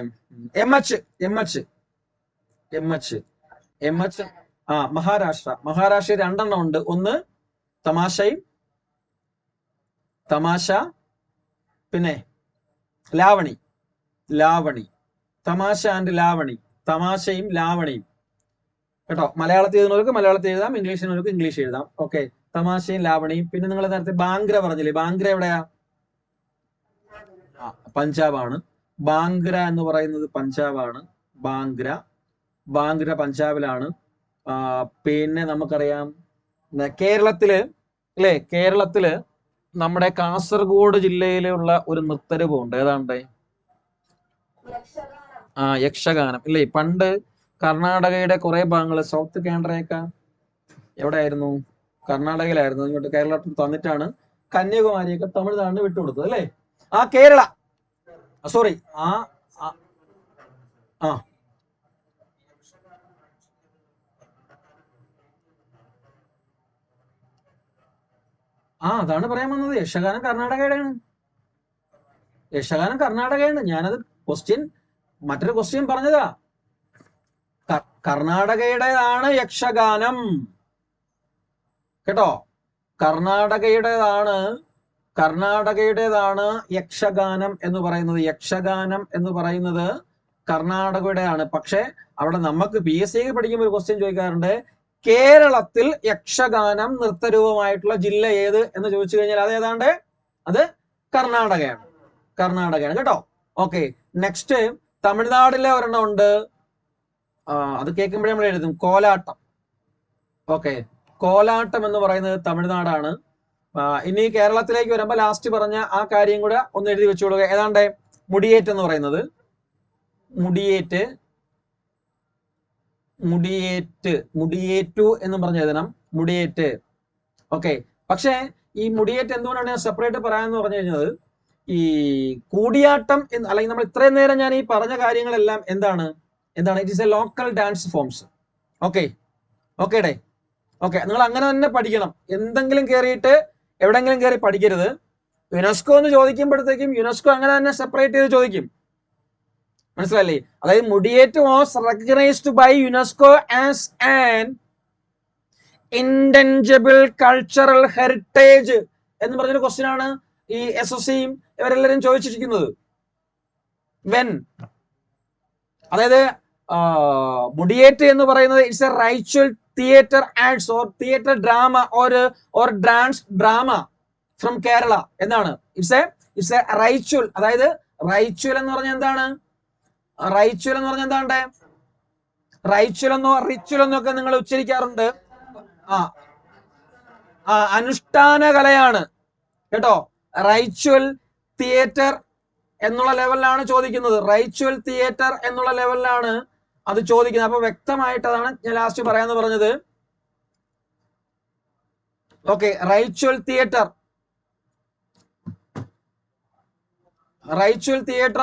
MH മഹാരാഷ്ട്ര 2 എണ്ണം ഉണ്ട്. ഒന്ന് തമാശ, പിന്നെ ലാവണി. തമാശ ആൻഡ് ലാവണി. തമാശയും ലാവണിയും കേട്ടോ. മലയാളത്തിൽ എഴുതുന്നവർക്ക് മലയാളത്തിൽ എഴുതാം, ഇംഗ്ലീഷിനവർക്ക് ഇംഗ്ലീഷ് എഴുതാം. ഓക്കെ, തമാശയും ലാവണിയും. പിന്നെ നിങ്ങൾ നേരത്തെ ബാംഗ്ര പറഞ്ഞില്ലേ? ബാംഗ്ര എവിടെയാ? പഞ്ചാബാണ്. ബാംഗ്ര എന്ന് പറയുന്നത് പഞ്ചാബാണ്. ബാംഗ്ര പഞ്ചാബിലാണ്. പിന്നെ നമുക്കറിയാം കേരളത്തില് അല്ലെ, കേരളത്തില് നമ്മുടെ കാസർഗോഡ് ജില്ലയിലുള്ള ഒരു നൃത്തരൂപമുണ്ട്. ഏതാണ്ട് യക്ഷഗാനം ഇല്ലേ. പണ്ട് കർണാടകയുടെ കുറെ ഭാഗങ്ങൾ, സൗത്ത് കേന്ദ്രയൊക്കെ എവിടെ ആയിരുന്നു? കർണാടകയിലായിരുന്നു. ഇങ്ങോട്ട് കേരളത്തിൽ തന്നിട്ടാണ് കന്യാകുമാരിയൊക്കെ തമിഴ്നാടിന് വിട്ടുകൊടുത്തത് അല്ലേ. ആ കേരള സോറി ആ അതാണ് പറയാൻ വന്നത്. യക്ഷഗാനം കർണാടകയുടെയാണ്. യക്ഷഗാനം കർണാടകയാണ്. ഞാനത് മറ്റൊരു ക്വസ്റ്റ്യൻ പറഞ്ഞതാ. കർണാടകയുടേതാണ് യക്ഷഗാനം കേട്ടോ. കർണാടകയുടേതാണ് യക്ഷഗാനം എന്ന് പറയുന്നത്. യക്ഷഗാനം എന്ന് പറയുന്നത് കർണാടകയുടെയാണ്. പക്ഷെ അവിടെ നമുക്ക് PSC പഠിക്കുമ്പോൾ ഒരു ക്വസ്റ്റ്യൻ ചോദിക്കാറുണ്ട്, കേരളത്തിൽ യക്ഷഗാനം നൃത്തരൂപമായിട്ടുള്ള ജില്ല ഏത് എന്ന് ചോദിച്ചു കഴിഞ്ഞാൽ അത് ഏതാണ്ട് അത് കർണാടകയാണ് കേട്ടോ. ഓക്കെ, നെക്സ്റ്റ് തമിഴ്നാട്ടിലെ ഒരെണ്ണം ഉണ്ട്. അത് കേൾക്കുമ്പോഴേ നമ്മൾ എഴുതും, കോലാട്ടം. ഓക്കെ, കോലാട്ടം എന്ന് പറയുന്നത് തമിഴ്നാടാണ്. ഇനി കേരളത്തിലേക്ക് വരുമ്പോൾ ലാസ്റ്റ് പറഞ്ഞ ആ കാര്യം കൂടെ ഒന്ന് എഴുതി വെച്ചോളുക. ഏതാണ്ട് മുടിയേറ്റ് എന്ന് പറയുന്നത്, മുടിയേറ്റു എന്ന് പറഞ്ഞ എഴുതണം, മുടിയേറ്റ്. ഓക്കെ, പക്ഷേ ഈ മുടിയേറ്റ് എന്തുകൊണ്ടാണ് ഞാൻ സെപ്പറേറ്റ് പറയാമെന്ന് പറഞ്ഞു കഴിഞ്ഞത്, ഈ കൂടിയാട്ടം അല്ലെങ്കിൽ നമ്മൾ ഇത്രയും നേരം ഞാൻ ഈ പറഞ്ഞ കാര്യങ്ങളെല്ലാം എന്താണ് it is A local dance forms. Okay day. Okay, നിങ്ങൾ അങ്ങനെ തന്നെ പഠിക്കണം. എന്തെങ്കിലും കയറിയിട്ട് എവിടെങ്കിലും കയറി പഠിക്കരുത്. യുനെസ്കോ എന്ന് ചോദിക്കുമ്പോഴത്തേക്കും യുനെസ്കോ അങ്ങനെ തന്നെ സെപ്പറേറ്റ് ചെയ്ത് ചോദിക്കും. മനസ്സിലല്ലേ? അതായത് Mudiyettu was recognised by UNESCO as an intangible cultural heritage എന്ന് പറഞ്ഞൊരു ക്വസ്റ്റ്യൻ ആണ് ഈ SSCയും ഇവരെല്ലാരും ചോദിച്ചിരിക്കുന്നത്. വെൻ, അതായത് മുടിയേറ്റ് എന്ന് പറയുന്നത് it's a ritual theatre arts or theatre drama or dance drama from Kerala എന്നാണ്. It's a ritual. അതായത് റൈച്വൽ എന്ന് പറഞ്ഞാൽ എന്താണ്? റൈച്വൽ എന്നോ റിച്വൽ എന്നോ ഒക്കെ നിങ്ങൾ ഉച്ചരിക്കാറുണ്ട്. അനുഷ്ഠാന കലയാണ് കേട്ടോ. റൈച്വൽ തിയേറ്റർ എന്നുള്ള ലെവലിലാണ് ചോദിക്കുന്നത്. റൈച്വൽ തിയേറ്റർ എന്നുള്ള ലെവലിലാണ് അത് ചോദിക്കുന്നത്. അപ്പൊ വ്യക്തമായിട്ട് അതാണ് ഞാൻ ലാസ്റ്റ് പറയാന്ന് പറഞ്ഞത്. ഓക്കെ, റൈച്വൽ തിയേറ്റർ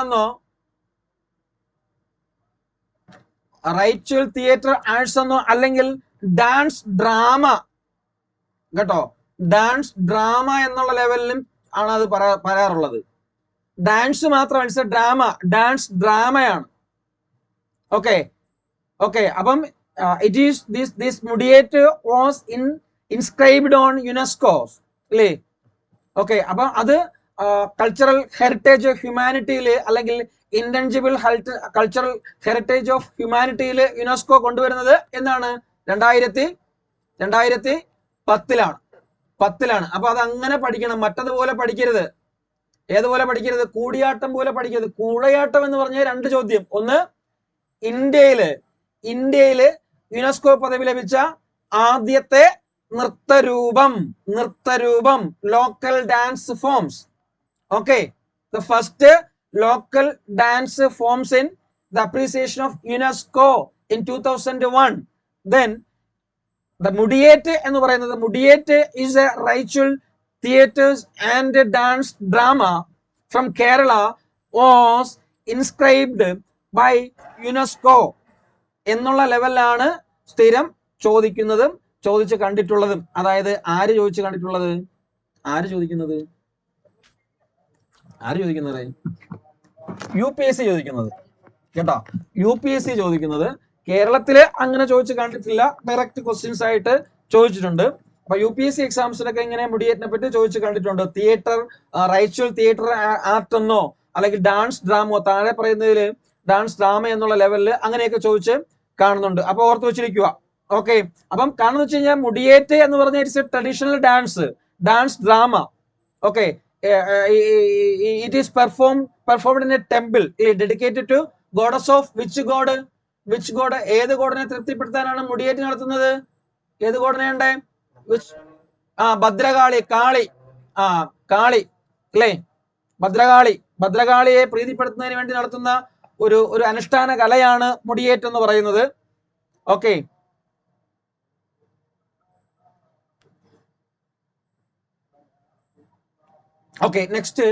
എന്നോ റൈച്വൽ തിയേറ്റർ ആർട്സ് എന്നോ അല്ലെങ്കിൽ ഡാൻസ് ഡ്രാമ കേട്ടോ. ഡാൻസ് ഡ്രാമ എന്നുള്ള ലെവലിലും ആണ് അത് പറയാറുള്ളത്. ഡാൻസ് മാത്രമല്ല, ഡ്രാമ, ഡാൻസ് ഡ്രാമയാണ്. ഓക്കെ, അപ്പം it is this Mudiyettu was inscribed on UNESCO അല്ലേ. ഓക്കെ, അപ്പം അത് കൾച്ചറൽ ഹെറിറ്റേജ് ഓഫ് ഹ്യൂമാനിറ്റിയിൽ അല്ലെങ്കിൽ ഇൻഡെഞ്ചിബിൾ കൾച്ചറൽ ഹെറിറ്റേജ് ഓഫ് ഹ്യൂമാനിറ്റിയിൽ യുനെസ്കോ കൊണ്ടുവരുന്നത് എന്നാണ് 2010-ലാണ്. അപ്പൊ അത് അങ്ങനെ പഠിക്കണം, മറ്റതുപോലെ പഠിക്കരുത്. ഏതുപോലെ പഠിക്കരുത്? കൂടിയാട്ടം പോലെ പഠിക്കരുത്. കൂടയാട്ടം എന്ന് പറഞ്ഞാൽ 2 ചോദ്യം. ഒന്ന്, ഇന്ത്യയില് യുനെസ്കോ പദവി ലഭിച്ച ആദ്യത്തെ നൃത്തരൂപം local dance forms. Okay, the first local dance forms in the appreciation of UNESCO in 2001. Then the Mudiyettu എന്ന് പറയുന്നത്, Mudiyettu is a ritual theatres and dance drama from Kerala was inscribed by UNESCO എന്നുള്ള ലെവലിലാണ് സ്ഥിരം ചോദിക്കുന്നതും ചോദിച്ച് കണ്ടിട്ടുള്ളതും. അതായത് ആര് ചോദിച്ചു കണ്ടിട്ടുള്ളത്? ആര് ചോദിക്കുന്നത്? UPSC ചോദിക്കുന്നത് കേട്ടോ. UPSC ചോദിക്കുന്നത്. കേരളത്തില് അങ്ങനെ ചോദിച്ചു കണ്ടിട്ടില്ല. ഡയറക്റ്റ് ക്വസ്റ്റ്യൻസ് ആയിട്ട് ചോദിച്ചിട്ടുണ്ട്. അപ്പൊ UPSC എക്സാംസിലൊക്കെ ഇങ്ങനെ മുടിയേറ്റിനെ പറ്റി ചോദിച്ചു കണ്ടിട്ടുണ്ട്. തിയേറ്റർ, റൈച്വൽ തിയേറ്റർ ആർട്ട് എന്നോ അല്ലെങ്കിൽ ഡാൻസ് ഡ്രാമോ, താഴെ പറയുന്നതിൽ ഡാൻസ് ഡ്രാമ എന്നുള്ള ലെവലിൽ അങ്ങനെയൊക്കെ ചോദിച്ച് കാണുന്നുണ്ട്. അപ്പൊ ഓർത്ത് വെച്ചിരിക്കുക. ഓക്കെ, അപ്പം കാണുന്ന വെച്ച് കഴിഞ്ഞാൽ മുടിയേറ്റ് എന്ന് പറഞ്ഞാൽ it's A traditional dance drama. Okay, it is performed in a temple dedicated to goddess of which god? Which God, ഏത് ഗോഡിനെ തൃപ്തിപ്പെടുത്താനാണ് മുടിയേറ്റ് നടത്തുന്നത്? ഏത് ഗോഡിനെ? ഭദ്രകാളി, കാളി. കാളി അല്ലേ? ഭദ്രകാളിയെ പ്രീതിപ്പെടുത്തുന്നതിന് വേണ്ടി നടത്തുന്ന ഒരു അനുഷ്ഠാന കലയാണ് മുടിയേറ്റ് എന്ന് പറയുന്നത്. Okay, next.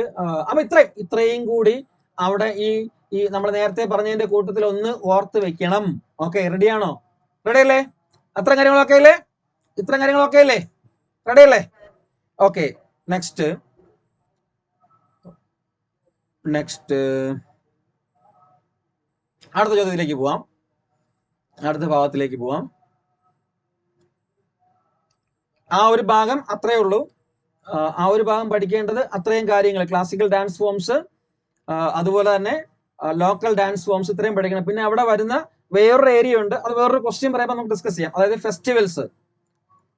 അപ്പൊ ഇത്രയും കൂടി അവിടെ ഈ നമ്മൾ നേരത്തെ പറഞ്ഞതിന്റെ കൂട്ടത്തിൽ ഒന്ന് ഓർത്ത് വെക്കണം. ഓക്കെ, റെഡിയാണോ? റെഡി അല്ലേ? അത്ര കാര്യങ്ങളൊക്കെ അല്ലേ? ഇത്രയും കാര്യങ്ങളൊക്കെ അല്ലേ? റെഡി അല്ലേ? ഓക്കെ, നെക്സ്റ്റ് അടുത്ത ചോദ്യത്തിലേക്ക് പോവാം. അടുത്ത ഭാഗത്തിലേക്ക് പോവാം. ആ ഒരു ഭാഗം അത്രേ ഉള്ളൂ. ആ ഒരു ഭാഗം പഠിക്കേണ്ടത് അത്രയും കാര്യങ്ങൾ, ക്ലാസിക്കൽ ഡാൻസ് ഫോംസ്, അതുപോലെ തന്നെ ലോക്കൽ ഡാൻസ് ഫോംസ്, ഇത്രയും പഠിക്കണം. പിന്നെ അവിടെ വരുന്ന വേറൊരു ഏരിയ ഉണ്ട്, അത് വേറൊരു ക്വസ്റ്റ്യൻ പറയുമ്പോൾ നമുക്ക് ഡിസ്കസ് ചെയ്യാം. അതായത്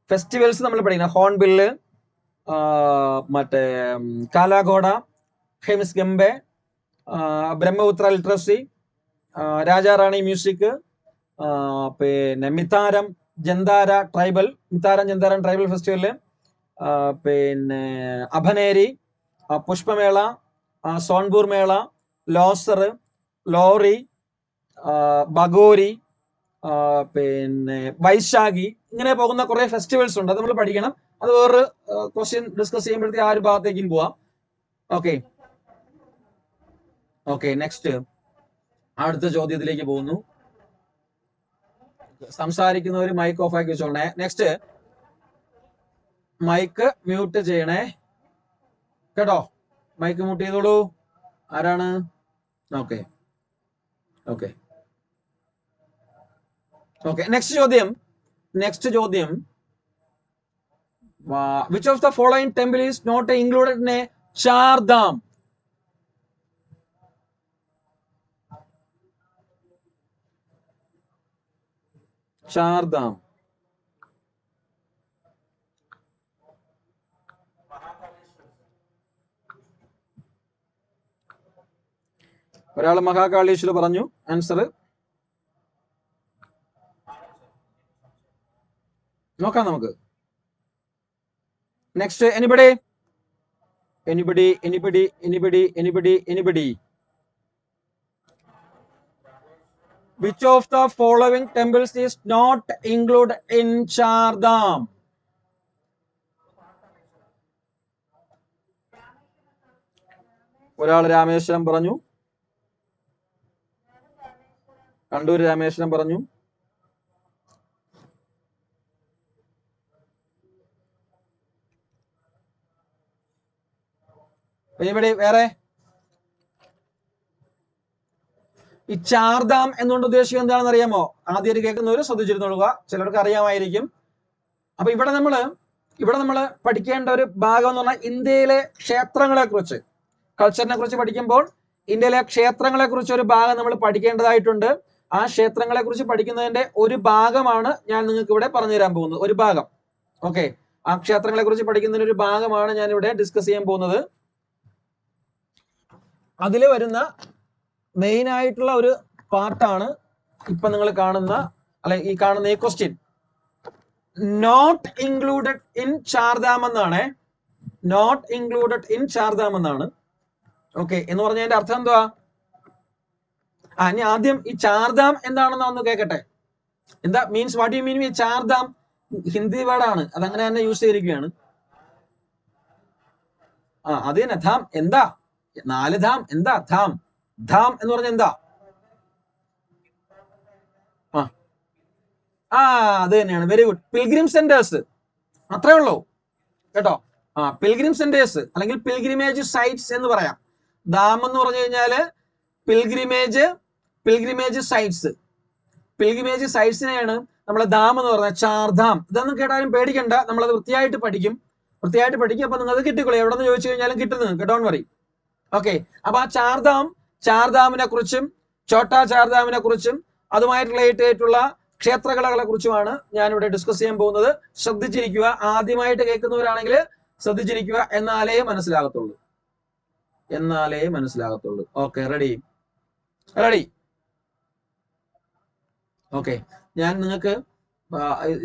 ഫെസ്റ്റിവൽസ് നമ്മൾ പഠിക്കണം. ഹോൺബില്ല്, മറ്റേ കാലാഘോഡ, ഹെമിസ് ഗംബെ, ബ്രഹ്മപുത്ര ലിറ്ററസി, രാജാറാണി മ്യൂസിക്, പിന്നെ മിതാരം ജന്താരം ട്രൈബൽ ഫെസ്റ്റിവല്, പിന്നെ അഭനേരി, പുഷ്പമേള, സോൺപൂർ മേള, ലോസർ, ലോറി, ബഗോരി, പിന്നെ വൈശാഖി, ഇങ്ങനെ പോകുന്ന കുറെ ഫെസ്റ്റിവൽസ് ഉണ്ട്. അത് നമ്മൾ പഠിക്കണം. അത് വേറൊരു ക്വസ്റ്റ്യൻ ഡിസ്കസ് ചെയ്യുമ്പോഴത്തേക്ക് ആ ഒരു ഭാഗത്തേക്കും പോവാം. ഓക്കെ, നെക്സ്റ്റ് അടുത്ത ചോദ്യത്തിലേക്ക് പോകുന്നു. സംസാരിക്കുന്നവർ മൈക്ക് ഓഫ് ആക്കി വെച്ചോണേ. നെക്സ്റ്റ് മൈക്ക് മ്യൂട്ട് ചെയ്യണേ കേട്ടോ. മൈക്ക് മ്യൂട്ട് ചെയ്തോളൂ. ആരാണ്? ഓക്കെ, നെക്സ്റ്റ് ചോദ്യം. Which of the following temple is not included in a Chardham? ഒരാൾ മഹാകാളീശ്വർ പറഞ്ഞു. ആൻസർ നോക്കാം നമുക്ക്. Next, anybody? Which of the following temples is not included in Chardham? ഒരാൾ രാമേശ്വരം പറഞ്ഞു. കണ്ടൂർ രാമേശ്വരം പറഞ്ഞു. ഇവിടെ വേറെ? ഈ ചാർധാം എന്നുകൊണ്ട് ഉദ്ദേശിക്കുന്നത് എന്താണെന്ന് അറിയാമോ? ആദ്യം കേൾക്കുന്നവർ ശ്രദ്ധിച്ചിരുന്നോളുക, ചിലർക്ക് അറിയാമായിരിക്കും. അപ്പൊ ഇവിടെ നമ്മള് പഠിക്കേണ്ട ഒരു ഭാഗം എന്ന് പറഞ്ഞാൽ ഇന്ത്യയിലെ ക്ഷേത്രങ്ങളെ കുറിച്ച്, കൾച്ചറിനെ കുറിച്ച് പഠിക്കുമ്പോൾ ഇന്ത്യയിലെ ക്ഷേത്രങ്ങളെ കുറിച്ച് ഒരു ഭാഗം നമ്മൾ പഠിക്കേണ്ടതായിട്ടുണ്ട്. ആ ക്ഷേത്രങ്ങളെ കുറിച്ച് പഠിക്കുന്നതിന്റെ ഒരു ഭാഗമാണ് ഞാൻ നിങ്ങൾക്ക് ഇവിടെ പറഞ്ഞു തരാൻ പോകുന്നത്. ഒരു ഭാഗം. ഓക്കെ, ആ ക്ഷേത്രങ്ങളെ കുറിച്ച് പഠിക്കുന്നതിന് ഒരു ഭാഗമാണ് ഞാൻ ഇവിടെ ഡിസ്കസ് ചെയ്യാൻ പോകുന്നത്. അതിൽ വരുന്ന മെയിൻ ആയിട്ടുള്ള ഒരു പാർട്ടാണ് ഇപ്പൊ നിങ്ങൾ കാണുന്ന ഈ question. Not included in Chardham എന്നാണ്. ഓക്കെ, എന്ന് പറഞ്ഞതിന്റെ അർത്ഥം എന്തുവാ? ഇനി ആദ്യം ഈ ചാർധാം എന്താണെന്ന് ഒന്ന് കേൾക്കട്ടെ. എന്താ മീൻസ്? വാട്ട് യു മീൻ ഈ ചാർധാം? ഹിന്ദി വേർഡാണ്, അതങ്ങനെ തന്നെ യൂസ് ചെയ്തിരിക്കുകയാണ്. അത് തന്നെ. ധാം എന്താ? 4 ധാം എന്താ? ധാം എന്ന് പറഞ്ഞ എന്താ? അത് തന്നെയാണ്. Very good. പിൽഗ്രിം സെന്റേഴ്സ്, അത്രേ ഉള്ളൂ കേട്ടോ. പിൽഗ്രിം സെന്റേഴ്സ് അല്ലെങ്കിൽ പിൽഗ്രിമേജ് സൈറ്റ്സ് എന്ന് പറയാം. ധാം എന്ന് പറഞ്ഞു കഴിഞ്ഞാല് പിൽഗ്രിമേജ് സൈറ്റ്സിനെയാണ് നമ്മൾ ധാം എന്ന് പറഞ്ഞത്. ചാർധാം ഇതൊന്നും കേട്ടാലും പേടിക്കണ്ട, നമ്മളത് വൃത്തിയായിട്ട് പഠിക്കും. അപ്പൊ നിങ്ങൾക്ക് കിട്ടിക്കോളൂ. എവിടെ നിന്ന് ചോദിച്ചു കഴിഞ്ഞാലും കിട്ടും നിങ്ങൾക്ക്, ഡോണ്ട് വറി. ഓക്കെ, അപ്പൊ ആ ചാർധാമിനെ കുറിച്ചും ചോട്ടാ ചാർധാമിനെ കുറിച്ചും അതുമായിട്ട് റിലേറ്റ് ആയിട്ടുള്ള ക്ഷേത്രകലകളെ കുറിച്ചുമാണ് ഞാനിവിടെ ഡിസ്കസ് ചെയ്യാൻ പോകുന്നത്. ശ്രദ്ധിച്ചിരിക്കുക. ആദ്യമായിട്ട് കേൾക്കുന്നവരാണെങ്കിൽ ശ്രദ്ധിച്ചിരിക്കുക, എന്നാലേ മനസ്സിലാകത്തുള്ളൂ. Okay, ready. ഓക്കെ, ഞാൻ നിങ്ങൾക്ക്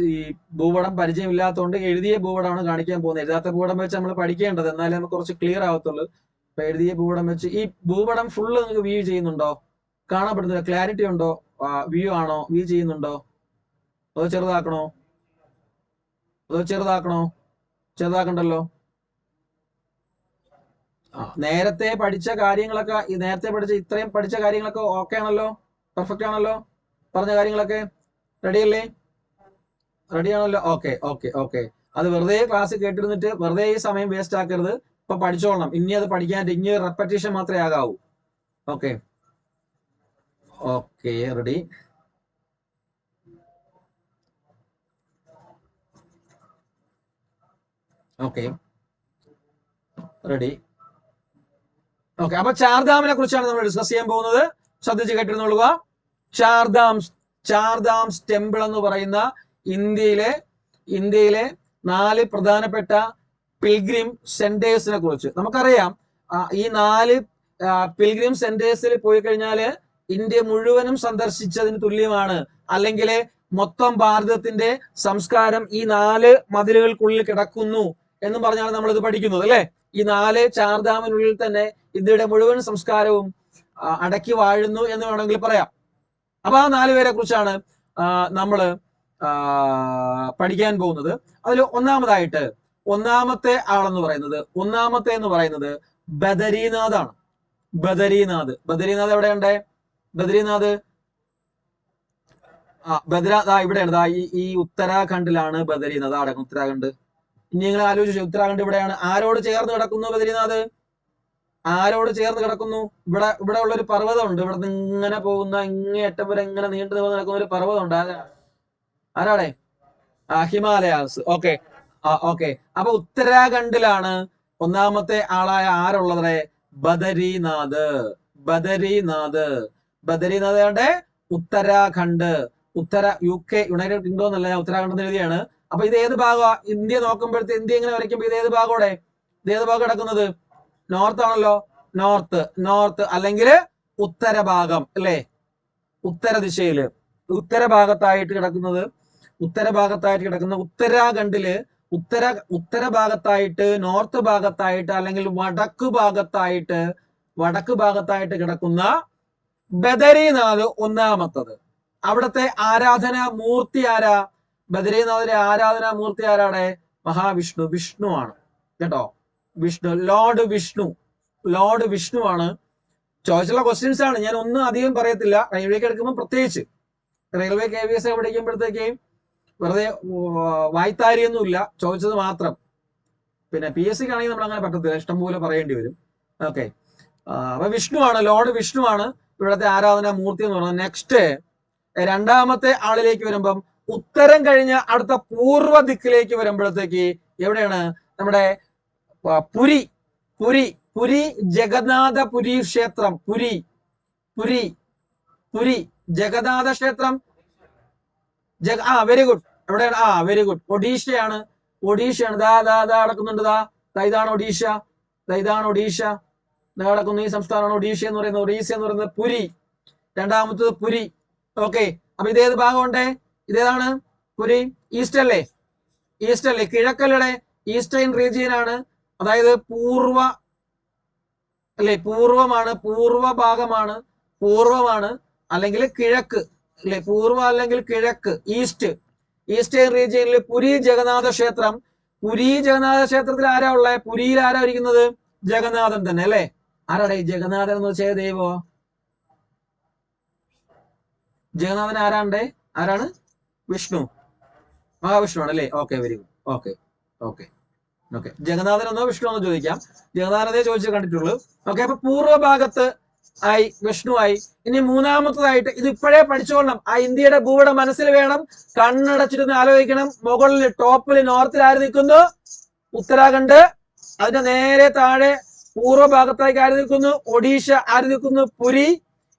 ഈ ഭൂപടം പരിചയമില്ലാത്തതുകൊണ്ട് എഴുതിയ ഭൂപടമാണ് കാണിക്കാൻ പോകുന്നത്. എഴുതാത്ത ഭൂപടം വെച്ച് നമ്മൾ പഠിക്കേണ്ടത്, എന്നാലേ നമുക്ക് കുറച്ച് ക്ലിയർ ആവത്തുള്ളൂ. അപ്പൊ എഴുതിയ ഭൂപടം വെച്ച് ഈ ഭൂപടം ഫുള്ള് നിങ്ങൾക്ക് വ്യൂ ചെയ്യുന്നുണ്ടോ? കാണപ്പെടുന്നില്ല? ക്ലാരിറ്റി ഉണ്ടോ? വ്യൂ ആണോ? വ്യൂ ചെയ്യുന്നുണ്ടോ? അതോ ചെറുതാക്കണോ? ചെറുതാക്കണ്ടല്ലോ. നേരത്തെ പഠിച്ച കാര്യങ്ങളൊക്കെ, ഇത്രയും പഠിച്ച കാര്യങ്ങളൊക്കെ ഓക്കെ ആണല്ലോ? പെർഫെക്റ്റ് ആണല്ലോ? പറഞ്ഞ കാര്യങ്ങളൊക്കെ റെഡി അല്ലേ? റെഡി ആണല്ലോ? Okay okay okay. അത് വെറുതെ ക്ലാസ് കേട്ടിരുന്നിട്ട് വെറുതെ ഈ സമയം വേസ്റ്റ് ആക്കരുത്. ഇപ്പൊ പഠിച്ചോളണം. ഇനി അത് പഠിക്കാൻ ഇനി റെപ്പറ്റീഷൻ മാത്രമേ ആകാവൂ. Okay okay, ready. Okay ready. Okay, അപ്പൊ ചാർധാമിനെ കുറിച്ചാണ് നമ്മൾ ഡിസ്കസ് ചെയ്യാൻ പോകുന്നത്. ശ്രദ്ധിച്ച് കേട്ടിരുന്നോളുക. ചാർധാംസ് ടെമ്പിൾ എന്ന് പറയുന്ന ഇന്ത്യയിലെ 4 പ്രധാനപ്പെട്ട പിൽഗ്രിം സെന്റേഴ്സിനെ കുറിച്ച് നമുക്കറിയാം. ഈ 4 പിൽഗ്രിം സെന്റേഴ്സിൽ പോയി കഴിഞ്ഞാൽ ഇന്ത്യ മുഴുവനും സന്ദർശിച്ചതിന് തുല്യമാണ്. അല്ലെങ്കിൽ മൊത്തം ഭാരതത്തിന്റെ സംസ്കാരം ഈ 4 മതിലുകൾക്കുള്ളിൽ കിടക്കുന്നു എന്നും പറഞ്ഞാണ് നമ്മൾ ഇത് പഠിക്കുന്നത്, അല്ലെ? ഈ 4 ചാർധാമിനുള്ളിൽ തന്നെ ഇന്ത്യയുടെ മുഴുവൻ സംസ്കാരവും അടക്കി വാഴുന്നു എന്ന് വേണമെങ്കിൽ പറയാം. അപ്പൊ ആ 4 പേരെ കുറിച്ചാണ് നമ്മൾ പഠിക്കാൻ പോകുന്നത്. അതിൽ ഒന്നാമത്തെ എന്ന് പറയുന്നത് ബദരീനാഥ് ആണ്. ബദരീനാഥ് എവിടെയുണ്ട്? ബദരീനാഥ് ഇവിടെയാണ്. ഈ ഉത്തരാഖണ്ഡിലാണ് ബദരീനാഥ് അടക്കം. ഉത്തരാഖണ്ഡ്. ഇനി നിങ്ങൾ ആലോചിച്ചു, ഉത്തരാഖണ്ഡ് ഇവിടെയാണ്. ആരോട് ചേർന്ന് കിടക്കുന്നു ബദരീനാഥ്? ആരോട് ചേർന്ന് കിടക്കുന്നു? ഇവിടെ ഉള്ള ഒരു പർവ്വതമുണ്ട്. ഇവിടെ നിന്ന് ഇങ്ങനെ പോകുന്ന ഇങ്ങേയറ്റം വരെ ഇങ്ങനെ നീണ്ടു നടക്കുന്ന ഒരു പർവ്വതമുണ്ട്. ആരാടെ? ഹിമാലയാസ്. Okay okay. അപ്പൊ ഉത്തരാഖണ്ഡിലാണ് ഒന്നാമത്തെ ആളായ ആരുള്ളത്? Badrinath. Uttarakhand. UK United Kingdom എന്നല്ല, ഞാൻ ഉത്തരാഖണ്ഡ് എന്ന് എഴുതിയാണ്. അപ്പൊ ഇത് ഏത് ഭാഗമാണ്? ഇന്ത്യ നോക്കുമ്പോഴത്തെ ഇന്ത്യ ഇങ്ങനെ വരയ്ക്കുമ്പോ ഇത് ഏത് ഭാഗോടെ? ഇത് ഏത് ഭാഗം കിടക്കുന്നത്? നോർത്ത് ആണല്ലോ. നോർത്ത് അല്ലെങ്കിൽ ഉത്തരഭാഗം, അല്ലേ? ഉത്തരദിശയില് ഉത്തരഭാഗത്തായിട്ട് കിടക്കുന്ന ഉത്തരാഖണ്ഡില് ഉത്തരഭാഗത്തായിട്ട്, നോർത്ത് ഭാഗത്തായിട്ട് അല്ലെങ്കിൽ വടക്ക് ഭാഗത്തായിട്ട് കിടക്കുന്ന ബദരീനാഥ് ഒന്നാമത്തത്. അവിടുത്തെ ആരാധനാ മൂർത്തി ആരാ? ബദരീനാഥിലെ ആരാധനാ മൂർത്തി ആരാടെ? വിഷ്ണു ആണ് കേട്ടോ. ലോർഡ് വിഷ്ണു ആണ്. ചോദിച്ചുള്ള ക്വസ്റ്റ്യൻസ് ആണ്, ഞാൻ ഒന്നും അധികം പറയത്തില്ല. റെയിൽവേക്ക് എടുക്കുമ്പോൾ പ്രത്യേകിച്ച് റെയിൽവേ KVS ഒക്കെ പഠിക്കുമ്പോഴത്തേക്കും വെറുതെ വായ്ത്താരിയൊന്നുമില്ല, ചോദിച്ചത് മാത്രം. പിന്നെ PSC ആണെങ്കിൽ നമ്മൾ അങ്ങനെ പറ്റത്തില്ല, ഇഷ്ടംപോലെ പറയേണ്ടി വരും. ഓക്കെ, അപ്പൊ ലോർഡ് വിഷ്ണു ആണ് ഇവിടുത്തെ ആരാധനാ മൂർത്തി എന്ന് പറയുന്നത്. നെക്സ്റ്റ് രണ്ടാമത്തെ ആളിലേക്ക് വരുമ്പം ഉത്തരം കഴിഞ്ഞ അടുത്ത പൂർവ്വ ദിക്കിലേക്ക് വരുമ്പോഴത്തേക്ക് എവിടെയാണ്? നമ്മുടെ പുരി ജഗന്നാഥപുരി ക്ഷേത്രം. പുരി ജഗന്നാഥ ക്ഷേത്രം. Very good. എവിടെയാണ്? Very good. ഒഡീഷയാണ്. നടക്കുന്നുണ്ട്. ഇതാണ് ഒഡീഷ. നടക്കുന്ന ഈ സംസ്ഥാനമാണ് ഒഡീഷ എന്ന് പറയുന്നത്. പുരി. രണ്ടാമത്തത് പുരി. ഓക്കെ, അപ്പൊ ഇതേത് ഭാഗമുണ്ട്? ഇതേതാണ്? പുരി ഈസ്റ്റ് അല്ലേ? കിഴക്കല്ലേ? ഈസ്റ്റേൺ റീജിയൻ ആണ്. അതായത് പൂർവമാണ് അല്ലെങ്കിൽ കിഴക്ക്, അല്ലെ? അല്ലെങ്കിൽ കിഴക്ക്, ഈസ്റ്റേൺ റീജിയനിൽ പുരി ജഗന്നാഥ ക്ഷേത്രത്തിൽ ആരാ ഉള്ളത്? പുരിയിൽ ആരാ ഇരിക്കുന്നത്? ജഗന്നാഥൻ തന്നെ, അല്ലെ? ആരാടെ ഈ ജഗന്നാഥൻ എന്ന് വെച്ചാൽ ദൈവോ? ജഗന്നാഥൻ ആരാണ്? മഹാവിഷ്ണു ആണ്, അല്ലേ? Okay, very good. Okay. Jagannathan എന്നോ വിഷ്ണു എന്നോ ചോദിക്കാം. ജഗന്നാഥനെ ചോദിച്ചു കണ്ടിട്ടുള്ളൂ. ഓക്കെ, അപ്പൊ പൂർവ്വഭാഗത്ത് വിഷ്ണു ആയി. ഇനി മൂന്നാമത്തതായിട്ട്, ഇത് ഇപ്പോഴേ പഠിച്ചോളണം. ഇന്ത്യയുടെ ഭൂപടം മനസ്സിൽ വേണം. കണ്ണടച്ചിരുന്ന് ആലോചിക്കണം. മുകളിൽ ടോപ്പിൽ നോർത്തിൽ ആര് നിൽക്കുന്നു? ഉത്തരാഖണ്ഡ്. അതിന്റെ നേരെ താഴെ പൂർവ്വഭാഗത്തേക്ക് ആര് നിൽക്കുന്നു? ഒഡീഷ. ആര് നിൽക്കുന്നു? പുരി.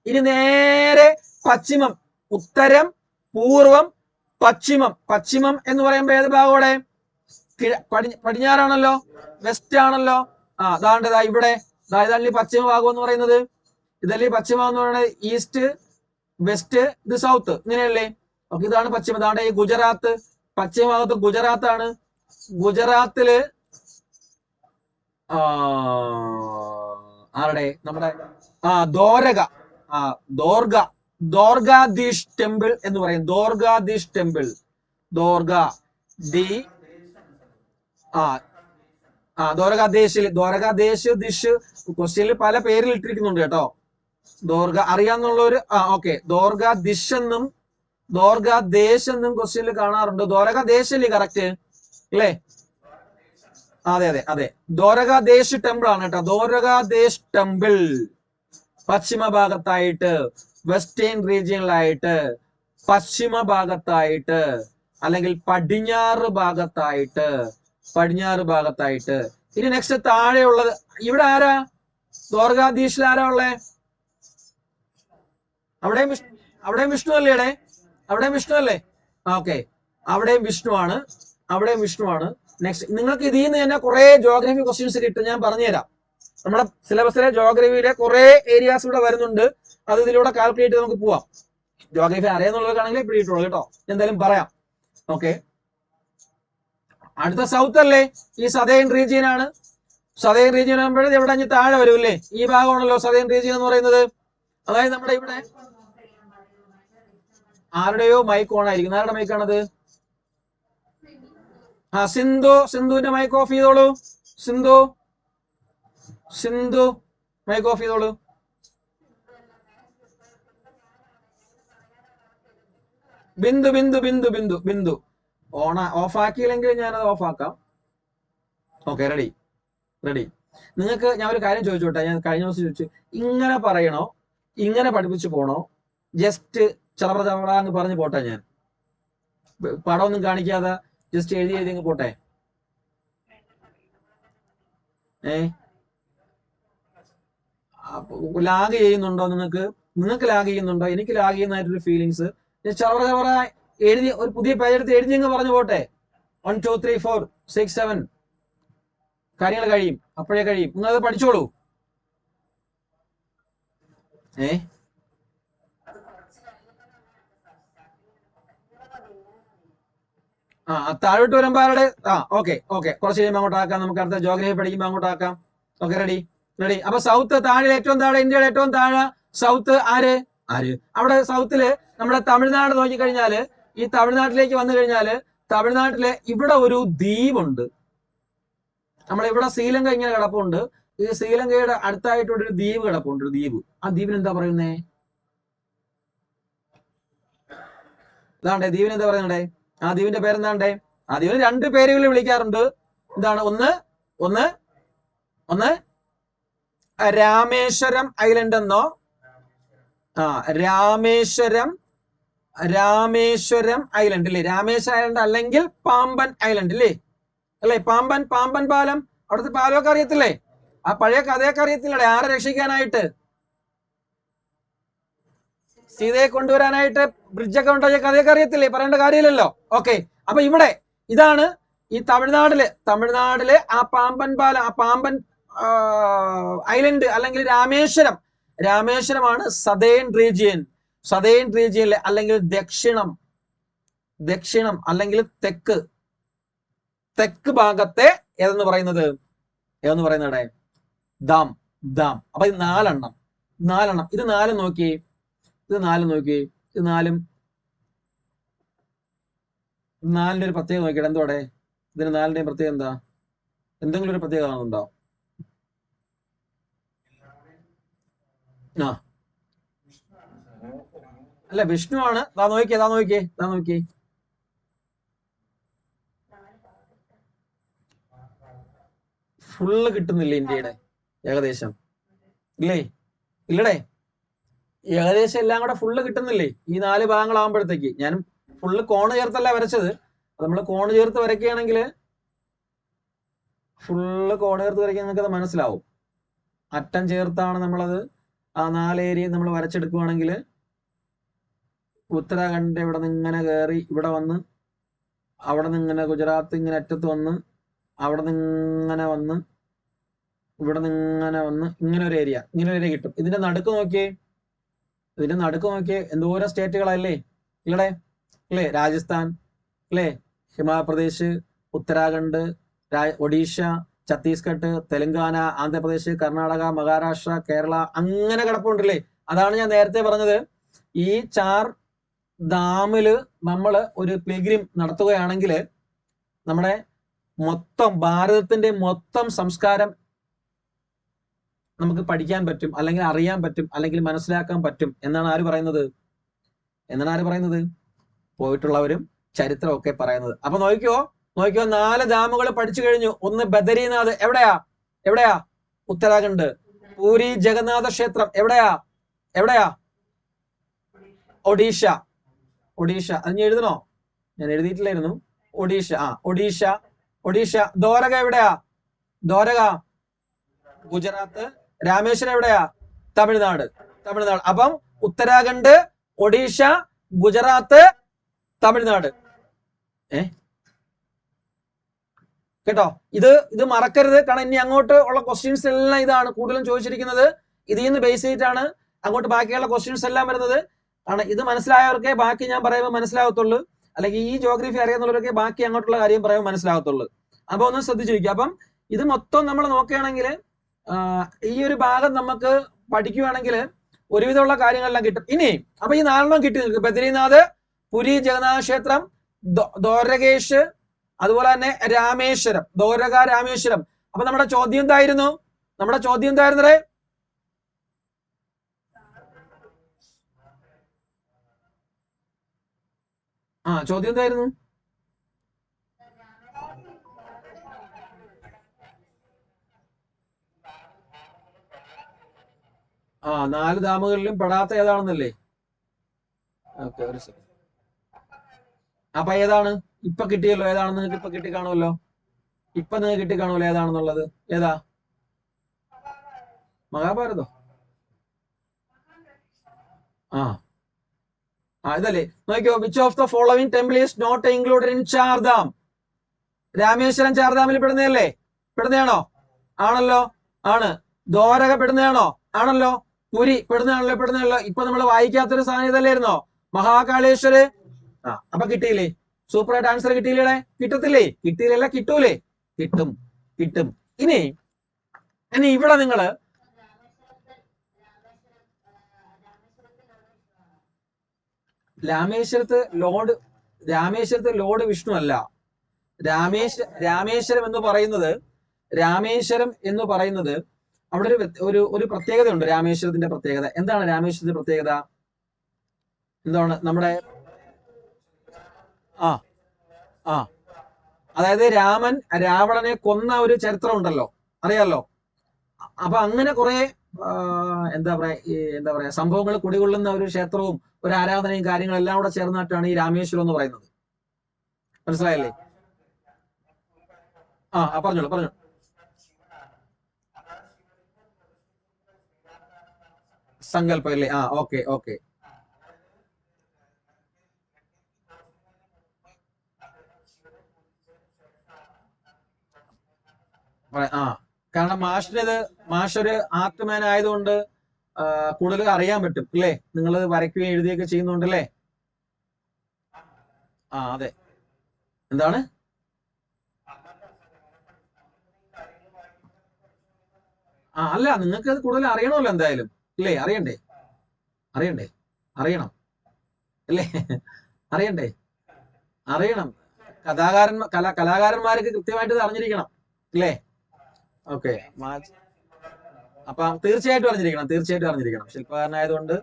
ഇനി നേരെ പശ്ചിമം, ഉത്തരം, പൂർവം, പശ്ചിമം എന്ന് പറയുമ്പോ ഏത് ഭാഗോടെ? പടിഞ്ഞാറാണല്ലോ, വെസ്റ്റ് ആണല്ലോ. അതാണ്ടതാ ഇവിടെ. ഇതല്ലേ പശ്ചിമ ഭാഗം എന്ന് പറയുന്നത്. ഈസ്റ്റ്, വെസ്റ്റ്, ഇത് സൗത്ത്. ഇങ്ങനെയല്ലേ? ഓക്കെ, ഇതാണ് പശ്ചിമ. ഇതാണ് ഈ ഗുജറാത്ത്, പശ്ചിമ ഭാഗത്ത് ഗുജറാത്താണ്. ഗുജറാത്തില് ആരുടെ നമ്മുടെ ദ്വാരക, ദോർഗാദീഷ് ടെമ്പിൾ എന്ന് പറയും. ദോർഗാദീഷ് ടെമ്പിൾ, ദ്വാരകാദേശ് ദിഷ് ക്വസ്റ്റ്യനിൽ പല പേരിൽ ഇട്ടിരിക്കുന്നുണ്ട് കേട്ടോ. അറിയാന്നുള്ളവര് ഓക്കെ. ദോർഗാദിഷ് എന്നും ദോർഗാദേശ് എന്നും ക്വസ്റ്റ്യനിൽ കാണാറുണ്ട്. ദ്വാരകാദേശ് അല്ലേ കറക്റ്റ് അല്ലേ? അതെ അതെ അതെ, ദ്വാരകാദേശ് ടെമ്പിൾ ആണ് കേട്ടോ. ദ്വാരകാദേശ് ടെമ്പിൾ പശ്ചിമ ഭാഗത്തായിട്ട്, വെസ്റ്റേൺ റീജിയനിലായിട്ട്, പശ്ചിമ ഭാഗത്തായിട്ട്, അല്ലെങ്കിൽ പടിഞ്ഞാറ് ഭാഗത്തായിട്ട്. ഇനി നെക്സ്റ്റ് താഴെയുള്ളത് ഇവിടെ ആരാ? ദ്വാരകാധീശിൽ ആരാ ഉള്ളേ? അവിടെയും വിഷ്ണു അല്ലേ? അവിടെയും വിഷ്ണു അല്ലേ? ഓക്കെ, അവിടെയും വിഷ്ണുവാണ്. നെക്സ്റ്റ് നിങ്ങൾക്ക് ഇതിൽ നിന്ന് തന്നെ കുറെ ജോഗ്രഫി ക്വസ്റ്റ്യൻസ് കിട്ടും, ഞാൻ പറഞ്ഞുതരാം. നമ്മുടെ സിലബസിലെ ജോഗ്രഫിയിലെ കുറെ ഏരിയാസ് ഇവിടെ വരുന്നുണ്ട്. അത് ഇതിലൂടെ കാൽക്കുലേറ്റ് ചെയ്ത് നമുക്ക് പോവാം. ജോഗ്രഫി അറിയാന്നുള്ളവർക്കാണെങ്കിൽ പിടിയിട്ടുള്ളൂ കേട്ടോ, എന്തായാലും പറയാം. ഓക്കെ, അടുത്ത സൗത്ത് അല്ലേ? ഈ സതേൺ റീജിയൻ ആണ്. സതേൺ റീജിയൻ ആകുമ്പോഴേ എവിടെ താഴെ വരും അല്ലേ? ഈ ഭാഗമാണല്ലോ സതേൺ റീജിയൻ എന്ന് പറയുന്നത്. അതായത് നമ്മുടെ ഇവിടെ ആരുടെയോ മൈക്ക് ഓൺ ആയിരിക്കും. ആരുടെ മൈക്കാണത്? സിന്ധുവിന്റെ മൈക്ക് ഓഫ് ചെയ്തോളൂ. സിന്ധു മൈക്ക് ഓഫ് ചെയ്തോളൂ. ബിന്ദു ഓഫ് ആക്കിയില്ലെങ്കിൽ ഞാനത് ഓഫ് ആക്കാം. Okay, ready. നിങ്ങൾക്ക് ഞാൻ ഒരു കാര്യം ചോദിച്ചോട്ടെ. ഞാൻ കഴിഞ്ഞ ദിവസം ചോദിച്ചു, ഇങ്ങനെ പറയണോ, ഇങ്ങനെ പഠിപ്പിച്ചു പോണോ, ജസ്റ്റ് ചറപറ അങ്ങ് പറഞ്ഞു പോട്ടെ? ഞാൻ പടമൊന്നും കാണിക്കാതെ ജസ്റ്റ് എഴുതി അങ്ങ് പോട്ടെ? ലാഗ് ചെയ്യുന്നുണ്ടോ? നിങ്ങൾക്ക് ലാഗ് ചെയ്യുന്നുണ്ടോ? എനിക്ക് ലാഗ് ചെയ്യുന്നതായിട്ടൊരു ഫീലിങ്സ്. ചറപറ എഴുതി ഒരു പുതിയ പേജ് എടുത്ത് എഴുതി അങ്ങ് പറഞ്ഞു പോട്ടെ. 1 2 3 4 6 7 കാര്യങ്ങൾ കഴിയും, അപ്പോഴേ കഴിയും. നിങ്ങളത് പഠിച്ചോളൂ. താഴോട്ട് വരുമ്പോ ആരുടെ? ഓക്കെ, കുറച്ച് കഴിയുമ്പോൾ അങ്ങോട്ടാക്കാം. നമുക്ക് അടുത്ത ജോഗ്രഫി പഠിക്കുമ്പോൾ അങ്ങോട്ടാക്കാം. Okay, ready. അപ്പൊ സൗത്ത് താഴെ, ഏറ്റവും താഴെ, ഇന്ത്യയുടെ ഏറ്റവും താഴെ സൗത്ത് ആര്? അവിടെ സൗത്തില് നമ്മുടെ തമിഴ്നാട് നോക്കിക്കഴിഞ്ഞാല്, ഈ തമിഴ്നാട്ടിലേക്ക് വന്നു കഴിഞ്ഞാല് തമിഴ്നാട്ടിലെ ഇവിടെ ഒരു ദ്വീപുണ്ട്. നമ്മളിവിടെ ശ്രീലങ്ക ഇങ്ങനെ കിടപ്പുണ്ട്. ഈ ശ്രീലങ്കയുടെ അടുത്തായിട്ട് ഒരു ദ്വീപ് കിടപ്പുണ്ട്, ഒരു ദ്വീപ്. ആ ദ്വീപിന് എന്താ പറയുന്നേ? ഇതാണ്ടേ ദ്വീപിന് എന്താ പറയുന്നുണ്ടേ? ആ ദ്വീപിന്റെ പേരെന്താണ്ടേ? ആ ദ്വീപിന് 2 പേരുകളിൽ വിളിക്കാറുണ്ട്. എന്താണ്? ഒന്ന് രാമേശ്വരം ഐലൻഡ് എന്നോ, രാമേശ്വരം ഐലൻഡ് അല്ലേ? രാമേശ്വരം ഐലൻഡ് അല്ലെങ്കിൽ പാമ്പൻ ഐലൻഡ് അല്ലേ? പാമ്പൻ പാലം, അവിടുത്തെ പാലമൊക്കെ അറിയത്തില്ലേ? ആ പഴയ കഥയൊക്കെ അറിയത്തില്ലേ? ആരെ രക്ഷിക്കാനായിട്ട്? സീതയെ കൊണ്ടുവരാനായിട്ട് ബ്രിഡ്ജൊക്കെ ഉണ്ടായ കഥയൊക്കെ അറിയത്തില്ലേ? പറയേണ്ട കാര്യമില്ലല്ലോ. ഓക്കെ, അപ്പൊ ഇവിടെ ഇതാണ് ഈ തമിഴ്നാട്ടിലെ ആ പാമ്പൻ പാലം, ആ പാമ്പൻ ഐലൻഡ് അല്ലെങ്കിൽ രാമേശ്വരമാണ് സതേൺ റീജിയനിലെ അല്ലെങ്കിൽ ദക്ഷിണം അല്ലെങ്കിൽ തെക്ക് ഭാഗത്തെ ഏതെന്ന് പറയുന്നത് ദാം. അപ്പൊ ഇത് 4 എണ്ണം. ഇത് 4 നോക്കി, ഇത് 4ന്റെ ഒരു പ്രത്യേകത നോക്കിയിട്ട് എന്തോടെ? ഇതിന് 4ന്റെയും പ്രത്യേകത എന്താ? എന്തെങ്കിലും ഒരു പ്രത്യേകത കാണുന്നുണ്ടോ? അല്ല, വിഷ്ണു ആണ്. നോക്കിയേ. ഫുള്ള് കിട്ടുന്നില്ല ഇന്ത്യയുടെ ഏകദേശം, ഇല്ലടേ? ഏകദേശം എല്ലാം കൂടെ ഫുള്ള് കിട്ടുന്നില്ലേ ഈ 4 ഭാഗങ്ങളാകുമ്പോഴത്തേക്ക്? ഞാൻ ഫുള്ള് കോണ് ചേർത്തല്ല വരച്ചത്. നമ്മൾ കോണ് ചേർത്ത് വരയ്ക്കുകയാണെങ്കിൽ നിങ്ങൾക്കത് മനസ്സിലാവും. അറ്റം ചേർത്താണ് നമ്മളത് ആ 4 ഏരിയ നമ്മൾ വരച്ചെടുക്കുകയാണെങ്കിൽ, ഉത്തരാഖണ്ഡ് ഇവിടെ നിന്ന് ഇങ്ങനെ കയറി ഇവിടെ വന്ന്, അവിടെ നിന്ന് ഇങ്ങനെ ഗുജറാത്ത് ഇങ്ങനെ അറ്റത്ത് വന്ന്, അവിടെ നിന്ന് ഇങ്ങനെ വന്ന്, ഇവിടെ നിന്ന് ഇങ്ങനെ വന്ന്, ഇങ്ങനെ ഒരു ഏരിയ കിട്ടും. ഇതിന്റെ നടുക്ക് നോക്കിയേ, എന്തോരം സ്റ്റേറ്റുകളല്ലേ ഇവിടെ? അല്ലേ? രാജസ്ഥാൻ അല്ലേ? ഹിമാചൽപ്രദേശ്, ഉത്തരാഖണ്ഡ്, ഒഡീഷ, ഛത്തീസ്ഗഡ്, തെലങ്കാന, ആന്ധ്രാപ്രദേശ്, കർണാടക, മഹാരാഷ്ട്ര, കേരള, അങ്ങനെ കിടപ്പുണ്ടല്ലേ. അതാണ് ഞാൻ നേരത്തെ പറഞ്ഞത്. ഈ ചാർ ഡാമില് നമ്മൾ ഒരു പിൽഗ്രിം നടത്തുകയാണെങ്കിൽ നമ്മുടെ മൊത്തം ഭാരതത്തിന്റെ മൊത്തം സംസ്കാരം നമുക്ക് പഠിക്കാൻ പറ്റും, അല്ലെങ്കിൽ അറിയാൻ പറ്റും, അല്ലെങ്കിൽ മനസ്സിലാക്കാൻ പറ്റും എന്നാണ് ആര് പറയുന്നത്? പോയിട്ടുള്ളവരും ചരിത്രമൊക്കെ പറയുന്നത്. അപ്പൊ നോക്കിക്കോ 4 ഡാമുകൾ പഠിച്ചു കഴിഞ്ഞു. ഒന്ന് ബദരീനാഥ്, എവിടെയാ? ഉത്തരാഖണ്ഡ്. പൂരി ജഗന്നാഥ ക്ഷേത്രം എവിടെയാ? ഒഡീഷ. അത് ഞാൻ എഴുതണോ? ഞാൻ എഴുതിയിട്ടില്ലായിരുന്നു. ഒഡീഷ. ദ്വാരക എവിടെയാ? ഗുജറാത്ത്. രാമേശ്വരം എവിടെയാ? തമിഴ്നാട്. അപ്പം ഉത്തരാഖണ്ഡ്, ഒഡീഷ, ഗുജറാത്ത്, തമിഴ്നാട്. കേട്ടോ? ഇത് മറക്കരുത്. കാരണം ഇനി അങ്ങോട്ട് ഉള്ള ക്വസ്റ്റ്യൻസ് എല്ലാം ഇതാണ് കൂടുതലും ചോദിച്ചിരിക്കുന്നത്. ഇതിൽ നിന്ന് ബേസ് ചെയ്തിട്ടാണ് അങ്ങോട്ട് ബാക്കിയുള്ള ക്വസ്റ്റ്യൻസ് എല്ലാം വരുന്നത്. കാരണം ഇത് മനസ്സിലായവർക്കേ ബാക്കി ഞാൻ പറയുമ്പോൾ മനസ്സിലാകത്തുള്ളൂ, അല്ലെങ്കിൽ ഈ ജോഗ്രഫി അറിയാവുന്നവരൊക്കെ ബാക്കി അങ്ങോട്ടുള്ള കാര്യം പറയുമ്പോൾ മനസ്സിലാകത്തുള്ളൂ. അപ്പൊ ഒന്ന് ശ്രദ്ധിച്ചിരിക്കുക. അപ്പം ഇത് മൊത്തം നമ്മൾ നോക്കുകയാണെങ്കിൽ ഈ ഒരു ഭാഗം നമുക്ക് പഠിക്കുകയാണെങ്കിൽ ഒരുവിധമുള്ള കാര്യങ്ങളെല്ലാം കിട്ടും. ഇനി അപ്പൊ ഈ 4 കിട്ടി നിൽക്കും. ബദ്രീനാഥ്, പുരി ജഗന്നാഥ ക്ഷേത്രം, ദ്വാരകേഷ്, അതുപോലെ തന്നെ രാമേശ്വരം. ദ്വാരക, രാമേശ്വരം. അപ്പൊ നമ്മുടെ ചോദ്യം എന്തായിരുന്നു? ചോദ്യം എന്തായിരുന്നു? 4 ഡാമുകളിലും പെടാത്ത ഏതാണെന്നല്ലേ? ഓക്കെ, ഒരു സെക്കൻഡ്. അപ്പൊ ഏതാണ് ഇപ്പൊ കിട്ടിയല്ലോ? ഏതാണ് നിങ്ങൾക്ക് ഇപ്പൊ കിട്ടിക്കാണുമല്ലോ? ഏതാണെന്നുള്ളത്? ഏതാ? മഹാഭാരതോ? ഇതല്ലേ? നോക്കിയോ. Which of the following temple is not included in Chardham? Rameswaram ചാർധാമിൽ പെടുന്നതല്ലേ? പെടുന്നതാണോ? ആണല്ലോ. ആണ്. ദ്വാരക പെടുന്നതാണോ? ആണല്ലോ. പുരി പെടുന്നതാണല്ലോ. ഇപ്പൊ നമ്മൾ വായിക്കാത്തൊരു സാധനം ഇതല്ലായിരുന്നോ? മഹാകാളേശ്വര്. അപ്പൊ കിട്ടിയില്ലേ? സൂപ്പറായിട്ട് ആൻസർ കിട്ടിയില്ലേ? കിട്ടത്തില്ലേ? കിട്ടിയില്ല, കിട്ടൂലേ? കിട്ടും. ഇനി ഇവിടെ നിങ്ങള് രാമേശ്വരത്ത് ലോർഡ് വിഷ്ണു അല്ല. രാമേശ്വരം എന്ന് പറയുന്നത് അവിടെ ഒരു പ്രത്യേകതയുണ്ട്. രാമേശ്വരത്തിന്റെ പ്രത്യേകത എന്താണ്? രാമേശ്വരത്തിന്റെ പ്രത്യേകത എന്താണ്? നമ്മുടെ അതായത് രാമൻ രാവണനെ കൊന്ന ഒരു ചരിത്രം ഉണ്ടല്ലോ, അറിയാലോ. അപ്പൊ അങ്ങനെ കുറെ എന്താ പറയാ സംഭവങ്ങൾ കുടികൊള്ളുന്ന ഒരു ക്ഷേത്രവും ഒരു ആരാധനയും കാര്യങ്ങളെല്ലാം കൂടെ ചേർന്നിട്ടാണ് ഈ രാമേശ്വരം എന്ന് പറയുന്നത്. മനസ്സിലായല്ലേ? പറഞ്ഞോളൂ. സങ്കല്പം അല്ലേ? ഓക്കെ. കാരണം മാഷൊരു ആർട്ട്മാൻ ആയതുകൊണ്ട് കൂടുതൽ അറിയാൻ പറ്റും അല്ലേ? നിങ്ങൾ വരയ്ക്കുകയും എഴുതുകയൊക്കെ ചെയ്യുന്നുണ്ടല്ലേ? അതെ. എന്താണ്? അല്ല, നിങ്ങൾക്ക് അത് കൂടുതൽ അറിയണമല്ലോ എന്തായാലും അല്ലേ? അറിയണം അല്ലേ? അറിയണം. കലാകാരന്മാർക്ക് കൃത്യമായിട്ട് ഇത് അറിഞ്ഞിരിക്കണം അല്ലേ? ഓക്കെ. അപ്പൊ തീർച്ചയായിട്ടും അറിഞ്ഞിരിക്കണം. ശില്പകാരനായതുകൊണ്ട്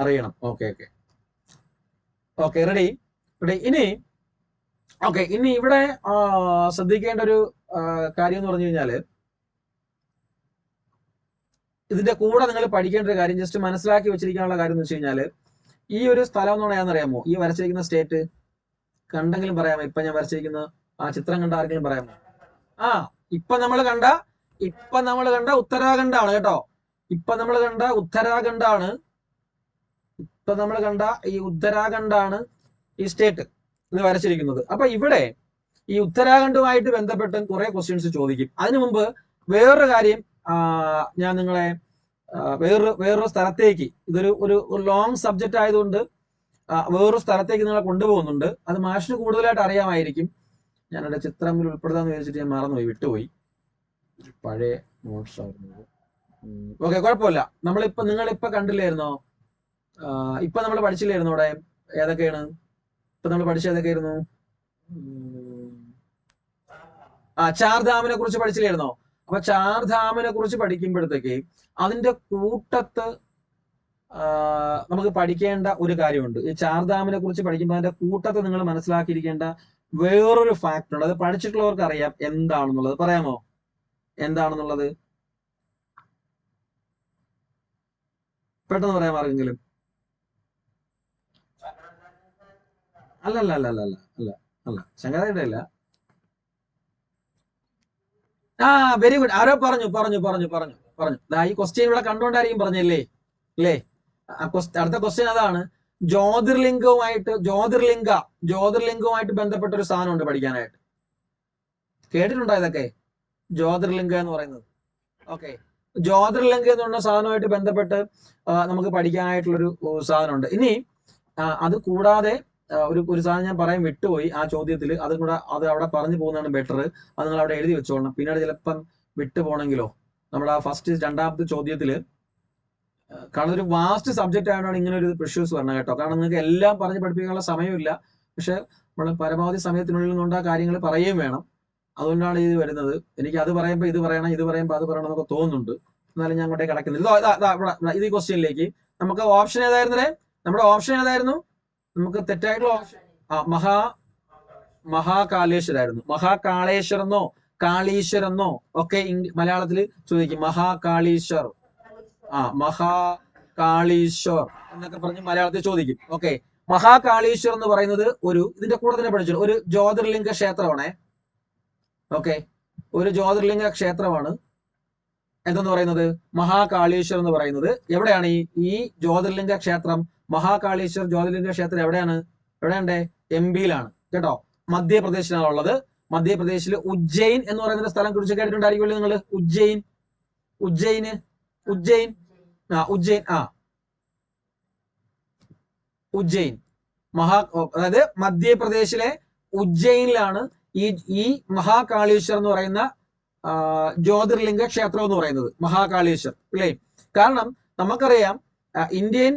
അറിയണം. ഓക്കെ. റെഡി. ഇനി ഇവിടെ ശ്രദ്ധിക്കേണ്ട ഒരു കാര്യം എന്ന് പറഞ്ഞു കഴിഞ്ഞാല്, ഇതിന്റെ കൂടെ നിങ്ങൾ പഠിക്കേണ്ട ഒരു കാര്യം, ജസ്റ്റ് മനസ്സിലാക്കി വെച്ചിരിക്കാനുള്ള കാര്യം എന്ന് വെച്ച് കഴിഞ്ഞാല്, ഈ ഒരു സ്ഥലം എന്ന് പറഞ്ഞാൽ അറിയാമോ? ഈ വരച്ചിരിക്കുന്ന സ്റ്റേറ്റ് കണ്ടെങ്കിലും പറയാമോ? ഇപ്പൊ ഞാൻ വരച്ചിരിക്കുന്ന ചിത്രം കണ്ട ആർക്കെങ്കിലും പറയാമോ? ഇപ്പൊ നമ്മൾ കണ്ട ഉത്തരാഖണ്ഡാണ് കേട്ടോ. ഇപ്പൊ നമ്മൾ കണ്ട ഉത്തരാഖണ്ഡാണ് ഈ സ്റ്റേറ്റ് ഇത് വരച്ചിരിക്കുന്നത്. അപ്പൊ ഇവിടെ ഈ ഉത്തരാഖണ്ഡുമായിട്ട് ബന്ധപ്പെട്ട് കുറെ ക്വസ്റ്റ്യൻസ് ചോദിക്കും. അതിനു മുമ്പ് വേറൊരു കാര്യം ഞാൻ നിങ്ങളെ വേറൊരു സ്ഥലത്തേക്ക്, ഇതൊരു ലോങ് സബ്ജക്റ്റ് ആയതുകൊണ്ട് വേറൊരു സ്ഥലത്തേക്ക് നിങ്ങളെ കൊണ്ടുപോകുന്നുണ്ട്. അത് മാഷിന് കൂടുതലായിട്ട് അറിയാമായിരിക്കും. ഞാനവിടെ ചിത്രത്തിൽ ഉൾപ്പെടുത്താന്ന് വിചാരിച്ചിട്ട് ഞാൻ മറന്നുപോയി, വിട്ടുപോയി. പഴയ നോട്ട്സ് ആയിരുന്നു. ഓക്കെ, കുഴപ്പമില്ല. നിങ്ങളിപ്പോ കണ്ടില്ലായിരുന്നോ? ഇപ്പൊ നമ്മൾ പഠിച്ചില്ലായിരുന്നു അവിടെ ഏതൊക്കെയാണ്? ഇപ്പൊ നമ്മൾ പഠിച്ച ഏതൊക്കെയായിരുന്നു? ചാർധാമിനെ കുറിച്ച് പഠിച്ചില്ലായിരുന്നോ? അപ്പൊ ചാർധാമിനെ കുറിച്ച് പഠിക്കുമ്പോഴത്തേക്ക് അതിന്റെ കൂട്ടത്ത് നമുക്ക് പഠിക്കേണ്ട ഒരു കാര്യമുണ്ട്. ഈ ചാർധാമിനെ കുറിച്ച് പഠിക്കുമ്പോൾ അതിന്റെ കൂട്ടത്ത് നിങ്ങൾ മനസ്സിലാക്കിയിരിക്കേണ്ട വേറൊരു ഫാക്ടർ ഉണ്ട്. അത് പഠിച്ചിട്ടുള്ളവർക്ക് അറിയാം എന്താണെന്നുള്ളത്. പറയാമോ എന്താണെന്നുള്ളത്? പെട്ടെന്ന് പറയാം ആർക്കെങ്കിലും. അല്ല അല്ല അല്ല അല്ല അല്ല അല്ല അല്ല ശങ്കരാചാര്യ അല്ല. Very good. ആരോ പറഞ്ഞു പറഞ്ഞു പറഞ്ഞു പറഞ്ഞു പറഞ്ഞു. ഈ ക്വസ്റ്റ്യൻ ഇവിടെ കണ്ടുകൊണ്ടായിരിക്കും പറഞ്ഞല്ലേ അല്ലേ? അടുത്ത ക്വസ്റ്റ്യൻ അതാണ്. ജ്യോതിർലിംഗവുമായിട്ട് ബന്ധപ്പെട്ട ഒരു സാധനമുണ്ട് പഠിക്കാനായിട്ട്. കേട്ടിട്ടുണ്ടോ ഇതൊക്കെ? ജ്യോതിർലിംഗം എന്ന് പറയുന്നത്. ഓക്കെ, ജ്യോതിർലിംഗം എന്ന് പറഞ്ഞ സാധനമായിട്ട് ബന്ധപ്പെട്ട് നമുക്ക് പഠിക്കാനായിട്ടുള്ളൊരു സാധനമുണ്ട്. ഇനി അത് കൂടാതെ ഒരു സാധനം ഞാൻ പറയാൻ വിട്ടുപോയി ആ ചോദ്യത്തിൽ. അത് അവിടെ പറഞ്ഞു പോകുന്നതാണ് ബെറ്റർ. അത് നിങ്ങൾ അവിടെ എഴുതി വെച്ചോളണം. പിന്നീട് ചിലപ്പം വിട്ടുപോകണമെങ്കിലോ നമ്മുടെ ആ രണ്ടാമത്തെ ചോദ്യത്തില്, കാരണം ഒരു വാസ്റ്റ് സബ്ജക്റ്റ് ആയതുകൊണ്ടാണ് ഇങ്ങനെ ഒരു ഇഷ്യൂസ് വരണം കേട്ടോ. കാരണം നിങ്ങൾക്ക് എല്ലാം പറഞ്ഞ് പഠിപ്പിക്കാനുള്ള സമയമില്ല. പക്ഷെ നമ്മൾ പരമാവധി സമയത്തിനുള്ളിൽ നിന്നുകൊണ്ട് ആ കാര്യങ്ങൾ പറയുകയും വേണം. അതുകൊണ്ടാണ് ഇത് വരുന്നത്. എനിക്ക് അത് പറയുമ്പോൾ ഇത് പറയണം, ഇത് പറയുമ്പോൾ അത് പറയണം എന്നൊക്കെ തോന്നുന്നുണ്ട്. എന്നാലും ഞാൻ അങ്ങോട്ടേ കിടക്കുന്നില്ല. ഇത് ഈ ക്വസ്റ്റ്യനിലേക്ക് നമുക്ക് ഓപ്ഷൻ ഏതായിരുന്നേ? നമ്മുടെ ഓപ്ഷൻ ഏതായിരുന്നു? നമുക്ക് തെറ്റായിട്ടുള്ള ഓപ്ഷൻ മഹാകാളേശ്വരായിരുന്നു. മഹാകാളേശ്വരെന്നോ കാളീശ്വരെന്നോ ഒക്കെ മലയാളത്തിൽ ചോദിക്കും. മഹാകാളീശ്വർ, മഹാകാളീശ്വർ എന്നൊക്കെ പറഞ്ഞ് മലയാളത്തിൽ ചോദിക്കും. ഓക്കെ, മഹാകാളീശ്വർ എന്ന് പറയുന്നത് ഇതിന്റെ കൂടെ തന്നെ പഠിച്ചു ഒരു ജ്യോതിർലിംഗ ക്ഷേത്രമാണേ. ഓക്കെ, ഒരു ജ്യോതിർലിംഗ ക്ഷേത്രമാണ് എന്തെന്ന് പറയുന്നത് മഹാകാളീശ്വർ എന്ന് പറയുന്നത്. എവിടെയാണ് ഈ ജ്യോതിർലിംഗ ക്ഷേത്രം? മഹാകാളീശ്വർ ജ്യോതിർലിംഗ ക്ഷേത്രം എവിടെയാണ്? MP-യിലാണ് കേട്ടോ. മധ്യപ്രദേശിലാണ് ഉള്ളത്. മധ്യപ്രദേശിൽ ഉജ്ജയിൻ എന്ന് പറയുന്ന സ്ഥലം കുറിച്ച് കേട്ടിട്ടുണ്ടായിരിക്കുമല്ലോ നിങ്ങൾ. ഉജ്ജയിൻ അതായത് മധ്യപ്രദേശിലെ ഉജ്ജയിനിലാണ് ഈ മഹാകാളീശ്വർ എന്ന് പറയുന്ന ജ്യോതിർലിംഗ ക്ഷേത്രം എന്ന് പറയുന്നത്. മഹാകാളീശ്വർ അല്ലേ? കാരണം നമുക്കറിയാം ഇന്ത്യൻ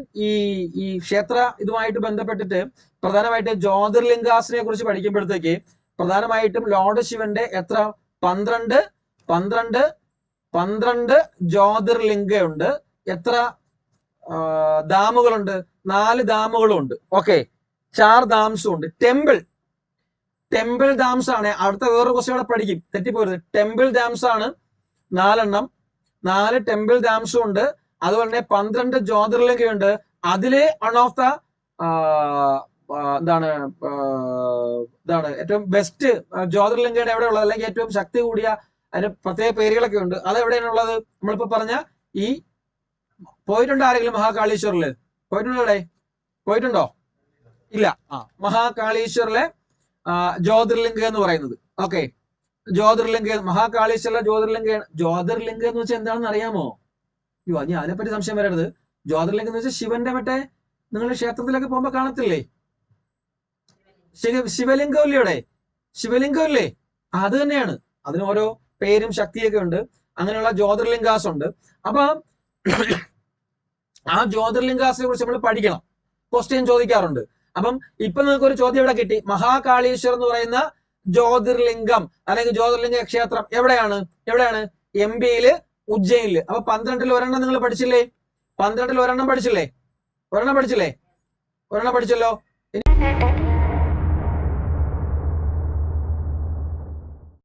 ഈ ക്ഷേത്ര ഇതുമായിട്ട് ബന്ധപ്പെട്ടിട്ട് പ്രധാനമായിട്ട് ജ്യോതിർലിംഗാസിനെ കുറിച്ച് പഠിക്കുമ്പോഴത്തേക്ക് പ്രധാനമായിട്ടും ലോർഡ് ശിവന്റെ എത്ര 12 ജ്യോതിർലിംഗമുണ്ട്. എത്ര ഡാമുകളുണ്ട്? 4 ഡാമുകളും ഉണ്ട്. ഓക്കെ, 4 ഡാംസും ഉണ്ട്. ടെമ്പിൾ ഡാംസ് ആണ്. അടുത്ത വേറൊരു ക്വസ്റ്റ്യൻ അവിടെ പഠിക്കും, തെറ്റിപ്പോരുത്. ടെമ്പിൾ ഡാംസ് ആണ് 4 4 ടെമ്പിൾ ഡാംസും ഉണ്ട്. അതുപോലെ തന്നെ 12 ജ്യോതിർലിംഗമുണ്ട്. അതില് വൺ ഓഫ് ദ എന്താണ് ഏറ്റവും ബെസ്റ്റ് ജ്യോതിർലിംഗയുടെ എവിടെ ഉള്ളത്, അല്ലെങ്കിൽ ഏറ്റവും ശക്തി കൂടിയ അതിന് പ്രത്യേക പേരുകളൊക്കെ ഉണ്ട്. അത് എവിടെയാണുള്ളത്? നമ്മളിപ്പോ പറഞ്ഞ പോയിട്ടുണ്ടോ ആരെങ്കിലും മഹാകാളീശ്വറില്? പോയിട്ടുണ്ടോ? ഇല്ല. മഹാകാളീശ്വറിലെ ജ്യോതിർലിംഗ എന്ന് പറയുന്നത്. ഓക്കെ, മഹാകാളീശ്വറിലെ ജ്യോതിർലിംഗം എന്ന് വെച്ചാൽ എന്താണെന്ന് അറിയാമോ? ഞാൻ അതിനെപ്പറ്റി സംശയം വരരുത്. ജ്യോതിർലിംഗം എന്ന് വെച്ചാൽ ശിവന്റെ മറ്റേ നിങ്ങൾ ക്ഷേത്രത്തിലൊക്കെ പോകുമ്പോ കാണത്തില്ലേ ശിവലിംഗം ഇല്ലേ? ശിവലിംഗം ഇല്ലേ? അത് തന്നെയാണ്. അതിന് ഓരോ പേരും ശക്തിയൊക്കെ ഉണ്ട്. അങ്ങനെയുള്ള ജ്യോതിർലിംഗാസ് ഉണ്ട്. അപ്പൊ ആ ജ്യോതിർലിംഗാസിനെ കുറിച്ച് നമ്മൾ പഠിക്കണം. ക്വസ്റ്റ്യൻ ചോദിക്കാറുണ്ട്. അപ്പം ഇപ്പൊ നിങ്ങൾക്ക് ഒരു ചോദ്യം ഇവിടെ കിട്ടി. മഹാകാളീശ്വർ എന്ന് പറയുന്ന ജ്യോതിർലിംഗം അല്ലെങ്കിൽ ജ്യോതിർലിംഗ ക്ഷേത്രം എവിടെയാണ്? MP-യില് ഉജ്ജയിനില്. അപ്പൊ 12-ൽ ഒരെണ്ണം നിങ്ങൾ പഠിച്ചില്ലേ? 12-ൽ ഒരെണ്ണം പഠിച്ചില്ലേ? ഒരെണ്ണം പഠിച്ചല്ലോ.